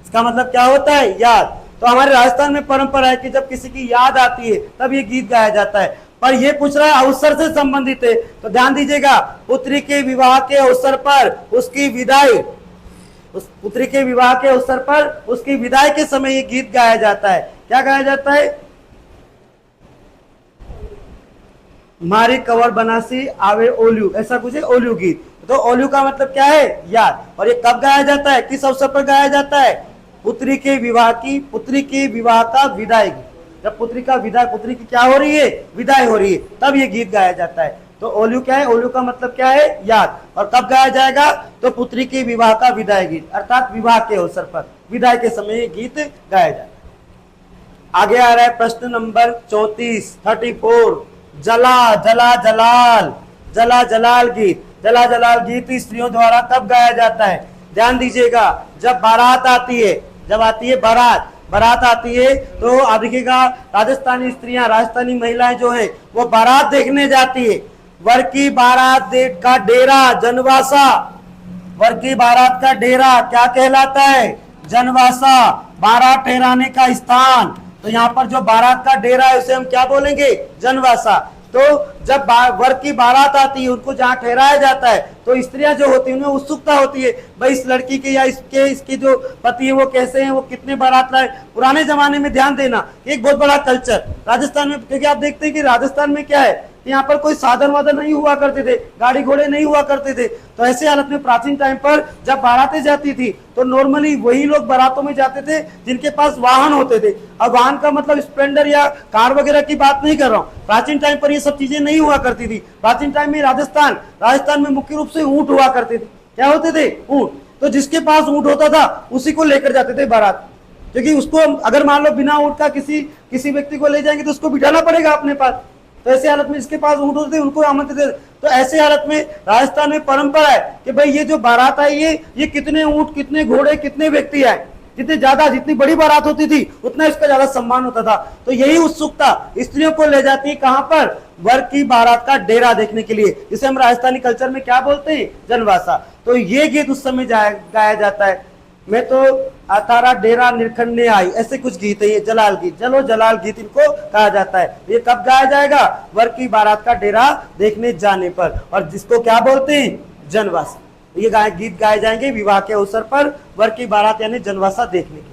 इसका मतलब क्या होता है? याद। तो हमारे राजस्थान में परंपरा है कि जब किसी की याद आती है तब ये गीत गाया जाता है। पर ये पूछ रहा है अवसर से संबंधित है, तो ध्यान दीजिएगा, पुत्री के विवाह के अवसर पर उसकी विदाई, उस पुत्री के विवाह के अवसर पर उसकी विदाई के समय ये गीत गाया जाता है। क्या गाया जाता है? मारी कवर बनासी आवे ओलियू, ऐसा कुछ है ओलियू गीत। तो ओलियू का मतलब क्या है? याद। और ये कब गाया जाता है? किस अवसर पर गाया जाता है? पुत्री के विवाह का विदाई। जब पुत्री की क्या हो रही है? विदाई हो रही है, तब ये गीत गाया जाता है। तो ओलियू क्या है? ओलियू का मतलब क्या है? याद। और कब गाया जाएगा? तो पुत्री के विवाह का विदाई गीत, अर्थात विवाह के अवसर पर, विदाई के समय ये गीत गाया जाता है। आगे आ रहा है प्रश्न नंबर 34 जला जलाल गीत स्त्रियों द्वारा कब गाया जाता है? ध्यान दीजिएगा, जब बारात आती है, बारात आती है तो आप देखिएगा, राजस्थानी स्त्रियां, राजस्थानी महिलाएं जो है वो बारात देखने जाती है। वर की बारात का डेरा जनवासा, वर की बारात का डेरा क्या कहलाता है? जनवासा, बारात ठहराने का स्थान। तो यहाँ पर जो बारात का डेरा है उसे हम क्या बोलेंगे? जनवासा। तो जब वर की बारात आती है, उनको जहाँ ठहराया जाता है, तो स्त्रियां जो होती है उन्हें उत्सुकता होती है, भाई इस लड़की के या इसके जो पति है वो कैसे हैं, वो कितने बारात लाए। पुराने जमाने में ध्यान देना, एक बहुत बड़ा कल्चर राजस्थान में, क्योंकि आप देखते हैं कि राजस्थान में क्या है, यहाँ पर कोई साधन वाधन नहीं हुआ करते थे, गाड़ी घोड़े नहीं हुआ करते थे। तो ऐसे हालत में प्राचीन टाइम पर जब बारातें जाती थी तो नॉर्मली वही लोग बारातों में जाते थे जिनके पास वाहन होते थे। अब वाहन का मतलब स्प्लेंडर या कार वगैरह की बात नहीं कर रहा हूँ, प्राचीन टाइम पर ये सब चीजें नहीं हुआ करती थी। प्राचीन टाइम में राजस्थान में मुख्य रूप से ऊंट हुआ करते थे। क्या होते थे? ऊंट। तो जिसके पास ऊंट होता था उसी को लेकर जाते थे बारात, क्योंकि उसको अगर मान लो बिना ऊंट का किसी व्यक्ति को ले जाएंगे तो उसको बिठाना पड़ेगा अपने पास। तो ऐसे हालत में जिसके पास ऊंट होते थे उनको आमंत्रित थे। तो ऐसे हालत में राजस्थान में परंपरा है कि भाई ये जो बारात आई है, ये कितने ऊंट, कितने घोड़े, कितने व्यक्ति आए, जितनी बड़ी बारात होती थी उतना इसका ज्यादा सम्मान होता था। तो यही उत्सुकता स्त्रियों को ले जाती है कहां पर? वर की बारात का डेरा देखने के लिए, जिसे हम राजस्थानी कल्चर में क्या बोलते हैं? जनवासा। तो ये गीत उस समय गाया जाता है। मैं तो तारा डेरा निरखंडने आई, ऐसे कुछ गीत है ये जलाल गीत, जलाल गीत इनको कहा जाता है। ये कब गाया जाएगा? वर की बारात का डेरा देखने जाने पर, और जिसको क्या बोलते हैं? जनवासा। ये गीत गाए जाएंगे विवाह के अवसर पर, वर की बारात यानी जनवासा देखने के।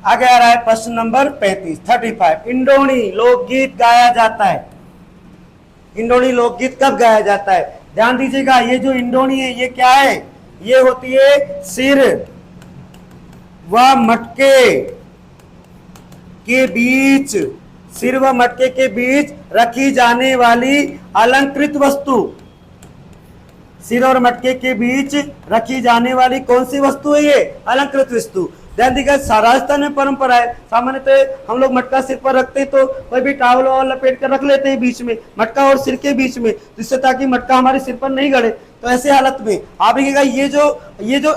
आगे आ रहा है प्रश्न नंबर 35 इंडोनी लोकगीत गाया जाता है। इंडोनी लोकगीत कब गाया जाता है? ध्यान दीजिएगा, ये जो इंडोनी है ये क्या है? ये होती है सिर व मटके के बीच, सिर व मटके के बीच रखी जाने वाली अलंकृत वस्तु। सिर और मटके के बीच रखी जाने वाली कौन सी वस्तु है? ये अलंकृत वस्तु। ध्यान दीजिएगा, राजस्थान में परंपरा है, सामान्यतः हम लोग मटका सिर पर रखते हैं तो कोई भी टॉवल और लपेट कर रख लेते हैं बीच में, मटका और सिर के बीच में, जिससे ताकि मटका हमारे सिर पर नहीं गड़े। तो ऐसे हालत में आप देखिएगा, ये जो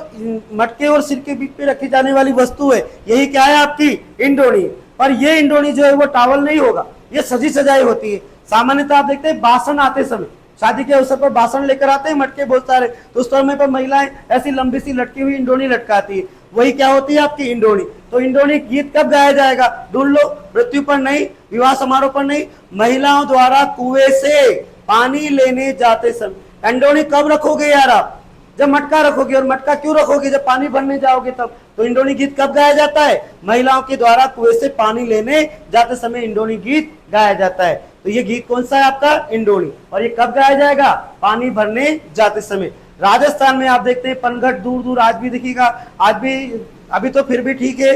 मटके और सिर के बीच में रखी जाने वाली वस्तु है, यही क्या है? आपकी इंडोणी। पर ये इंडोणी जो है वो टॉवल नहीं होगा, ये सजी सजाई होती है। सामान्यतः आप देखते हैं बासन आते समय, शादी के अवसर पर बासन लेकर आते हैं मटके बहुत सारे, तो उस समय पर महिलाएं ऐसी लंबी सी लटकी हुई इंडोणी लटकाती है, वही क्या होती है? आपकी इंडोणी। तो इंडोणी गीत कब गाया जाएगा? ढूंढ लो, मृत्यु पर नहीं, विवाह समारोह पर नहीं, महिलाओं द्वारा कुएं से पानी लेने जाते समय। इंडोणी कब रखोगे यार आप? जब मटका रखोगे। और मटका क्यों रखोगे? जब पानी भरने जाओगे तब। तो इंडोणी गीत कब गाया जाता है? महिलाओं के द्वारा कुएं से पानी लेने जाते समय इंडोणी गीत गाया जाता है। तो ये गीत कौन सा है? आपका इंडोणी। और ये कब गाया जाएगा? पानी भरने जाते समय। राजस्थान में आप देखते हैं पनघट दूर दूर आज भी दिखेगा, आज भी, अभी तो फिर भी ठीक है,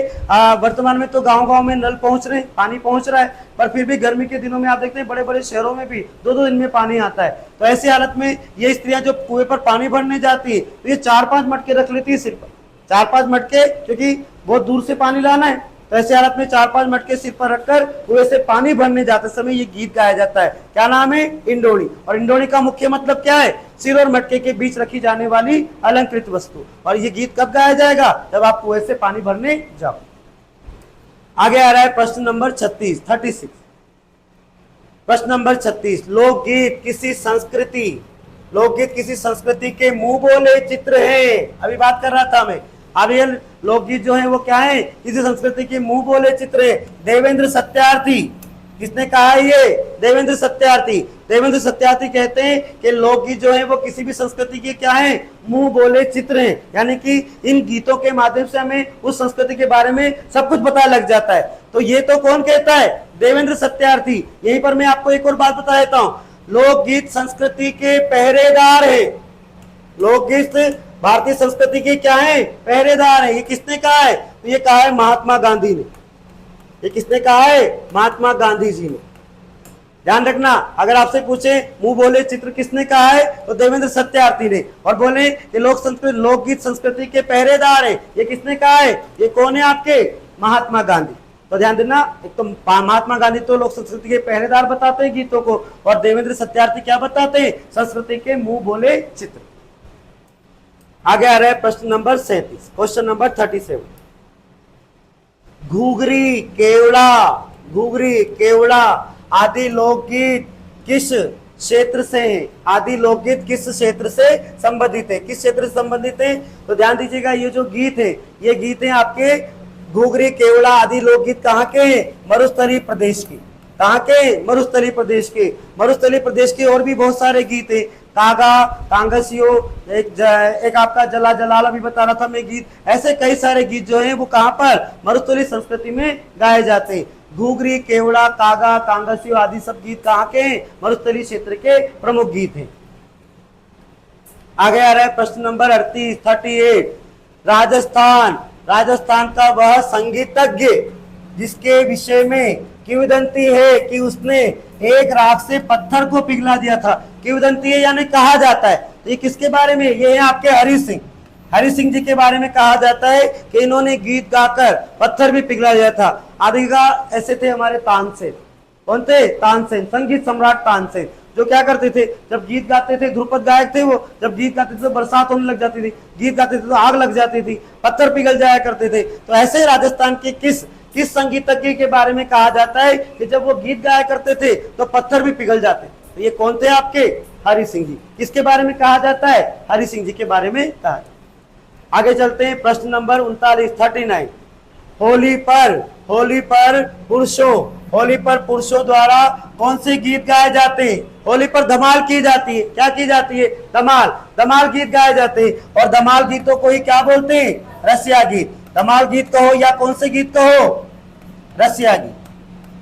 वर्तमान में तो गांव गांव में नल पहुंच रहे हैं, पानी पहुंच रहा है, पर फिर भी गर्मी के दिनों में आप देखते हैं बड़े बड़े शहरों में भी 2-2 दिन में पानी आता है। तो ऐसी हालत में ये स्त्रियां जो कुएं पर पानी भरने जाती है तो ये 4-5 मटके रख लेती है सिर पर, 4-5 मटके, क्योंकि बहुत दूर से पानी लाना है। तो ऐसे हालत में 4-5 मटके सिर पर रखकर कुएं से पानी भरने जाते समय ये गीत गाया जाता है। क्या नाम है? इंडोणी। और इंडोणी का मुख्य मतलब क्या है? सिर और मटके के बीच रखी जाने वाली अलंकृत वस्तु। और ये गीत कब गाया जाएगा? जब आप कुएं से पानी भरने जाओ। आगे आ रहा है प्रश्न नंबर 36। प्रश्न नंबर 36, लोकगीत किसी संस्कृति के मुंह बोले चित्र है। अभी बात कर रहा था मैं। अब ये लोकगीत जो है वो क्या है? किसी संस्कृति के मुंह बोले चित्र है। देवेंद्र सत्यार्थी, किसने कहा है ये? देवेंद्र सत्यार्थी। देवेंद्र सत्यार्थी कहते हैं कि लोकगीत जो है वो किसी भी संस्कृति के क्या है? मुंह बोले चित्र हैं। यानी कि इन गीतों के माध्यम से हमें उस संस्कृति के बारे में सब कुछ पता लग जाता है। तो ये तो कौन कहता है? देवेंद्र सत्यार्थी। यहीं पर मैं आपको एक और बात बता देता हूं, लोकगीत संस्कृति के पहरेदार है। लोकगीत भारतीय संस्कृति के क्या है? पहरेदार है। ये किसने कहा है? तो ये कहा है महात्मा गांधी ने। ये किसने कहा है? महात्मा गांधी जी ने। ध्यान रखना, अगर आपसे पूछे मुंह बोले चित्र किसने कहा है तो देवेंद्र सत्यार्थी ने। और बोले कि लोकगीत संस्कृति के पहरेदार है, ये किसने कहा है? ये कौन है आपके? महात्मा गांधी। तो ध्यान देना, एक तो महात्मा गांधी तो लोक संस्कृति के पहरेदार बताते हैं गीतों को, और देवेंद्र सत्यार्थी क्या बताते हैं? संस्कृति के मुंह बोले चित्र। आगे आ रहा है प्रश्न नंबर 37, क्वेश्चन नंबर 37। घूघरी केवड़ा आदि लोकगीत किस क्षेत्र से है? आदि लोकगीत किस क्षेत्र से संबंधित है? किस क्षेत्र से संबंधित है? तो ध्यान दीजिएगा, ये जो गीत है, ये गीत है आपके घूघरी केवड़ा आदि लोकगीत कहाँ के हैं? मरुस्थलीय प्रदेश के। कहाँ के? मरुस्थलीय प्रदेश के। मरुस्थलीय प्रदेश के और भी बहुत सारे गीत है, कागा, कांगसियो, एक आपका जला जलाला भी बता रहा था मैं गीत। ऐसे कई सारे गीत जो हैं वो कहाँ पर? मरुस्थलीय संस्कृति में गाए जाते हैं। घूघरी, केवड़ा, कागा, कांगसियो आदि सब गीत कहाँ के हैं? मरुस्थलीय क्षेत्र के प्रमुख गीत हैं। आगे आ रहा है प्रश्न नंबर 38। राजस्थान का वह संगीतज्ञ जिसके विषय में किंवदंती है कि उसने एक राख से पत्थर को पिघला दिया था। किंवदंती है यानी कहा जाता है। तो ये किसके बारे में? ये है आपके हरि सिंह जी के बारे में कहा जाता है कि इन्होंने गीत गाकर पत्थर भी पिघला दिया था। आदिगा ऐसे थे हमारे तानसेन। कौन थे? तानसेन, संगीत सम्राट तानसेन, जो क्या करते थे? जब गीत गाते थे, ध्रुपद गायक थे वो, जब गीत गाते थे तो बरसात होने लग जाती थी, गीत गाते थे तो आग लग जाती थी, पत्थर पिघल जाया करते थे। तो ऐसे राजस्थान के किस संगीतज्ञ के बारे में कहा जाता है कि जब वो गीत गाया करते थे तो पत्थर भी पिघल जाते? तो ये कौन थे आपके? हरि सिंह जी। किसके बारे में कहा जाता है? हरि सिंह जी के बारे में कहा। आगे चलते हैं प्रश्न नंबर 39। होली पर पुरुषों द्वारा कौन से गीत गाए जाते हैं? होली पर धमाल की जाती है। क्या की जाती है? धमाल गीत गाए जाते हैं। और धमाल गीतों को ही क्या बोलते हैं? रसिया गीत। धमाल गीत कहो या कौन से गीत कहो? रसिया गीत।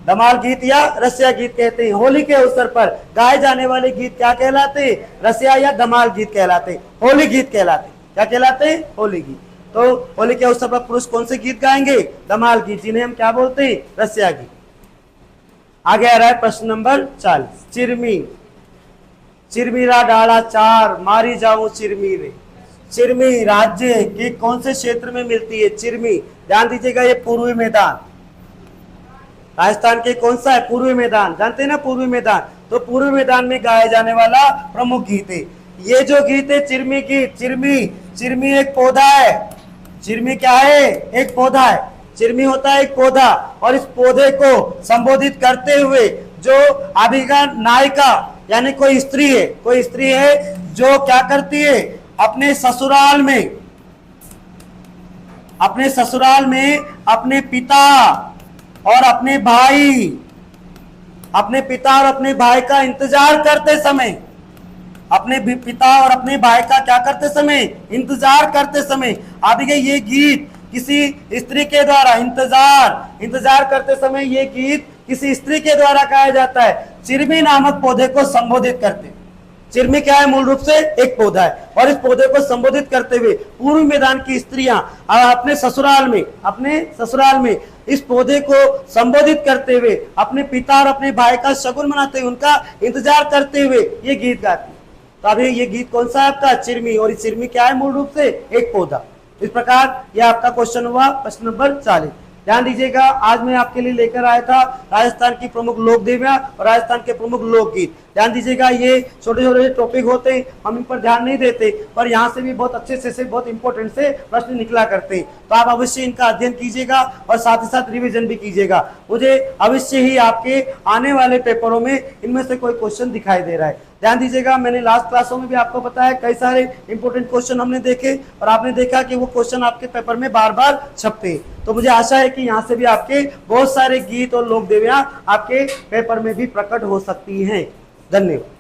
धमाल गीत या रसिया गीत कहते हैं। होली के अवसर पर गाए जाने वाले गीत क्या कहलाते हैं? रसिया या धमाल गीत कहलाते हैं, होली गीत कहलाते हैं। क्या कहलाते हैं? होली गीत। तो होली के अवसर पर पुरुष कौन से गीत गाएंगे? धमाल गीत, जिन्हें हम क्या बोलते हैं? रसिया गीत। आगे आ रहा है प्रश्न नंबर 40। चिरमीरा डाला चार, मारी जाऊं चिरमी रे। चिरमी राज्य के कौन से क्षेत्र में मिलती है? चिरमी, ध्यान दीजिएगा, ये पूर्वी मैदान, राजस्थान के कौन सा है? पूर्वी मैदान, जानते हैं ना पूर्वी मैदान। तो पूर्वी मैदान में गाया जाने वाला प्रमुख गीत है ये जो गीत है चिरमी गीत। चिरमी, चिरमी एक पौधा है। चिरमी क्या है? एक पौधा है। चिरमी होता है एक पौधा, और इस पौधे को संबोधित करते हुए जो अभिगा नायिका यानी कोई स्त्री है, कोई स्त्री है जो क्या करती है? अपने ससुराल में, अपने ससुराल में अपने पिता और अपने भाई, अपने पिता और अपने भाई का इंतजार करते समय, अपने पिता और अपने भाई का क्या करते समय? इंतजार करते समय। अब ये गीत किसी स्त्री के द्वारा, इंतजार करते समय ये गीत किसी स्त्री के द्वारा गाया जाता है, चिरमी नामक पौधे को संबोधित करते। चिरमी क्या है? मूल रूप से एक पौधा है, और इस पौधे को संबोधित करते हुए पूर्वी मैदान की स्त्रियां अपने ससुराल में इस पौधे को संबोधित करते हुए अपने पिता और अपने भाई का शगुन मनाते हुए, उनका इंतजार करते हुए ये गीत गाती। तो अभी ये गीत कौन सा है आपका? चिरमी। और इस चिरमी क्या है? मूल रूप से एक पौधा। इस प्रकार यह आपका क्वेश्चन हुआ, प्रश्न नंबर 40। ध्यान दीजिएगा, आज मैं आपके लिए लेकर आया था राजस्थान की प्रमुख लोक देवियां और राजस्थान के प्रमुख लोकगीत। ध्यान दीजिएगा, ये छोटे छोटे टॉपिक होते हैं, हम इन पर ध्यान नहीं देते, पर यहाँ से भी बहुत अच्छे से बहुत इंपॉर्टेंट से प्रश्न निकला करते हैं। तो आप अवश्य इनका अध्ययन कीजिएगा और साथ ही साथ रिवीजन भी कीजिएगा। मुझे अवश्य ही आपके आने वाले पेपरों में इनमें से कोई क्वेश्चन दिखाई दे रहा है। ध्यान दीजिएगा, मैंने लास्ट क्लासों में भी आपको बताया कई सारे इंपॉर्टेंट क्वेश्चन हमने देखे, और आपने देखा कि वो क्वेश्चन आपके पेपर में बार बार छपते हैं। तो मुझे आशा है कि यहाँ से भी आपके बहुत सारे गीत और लोक देवियां आपके पेपर में भी प्रकट हो सकती हैं। धन्यवाद।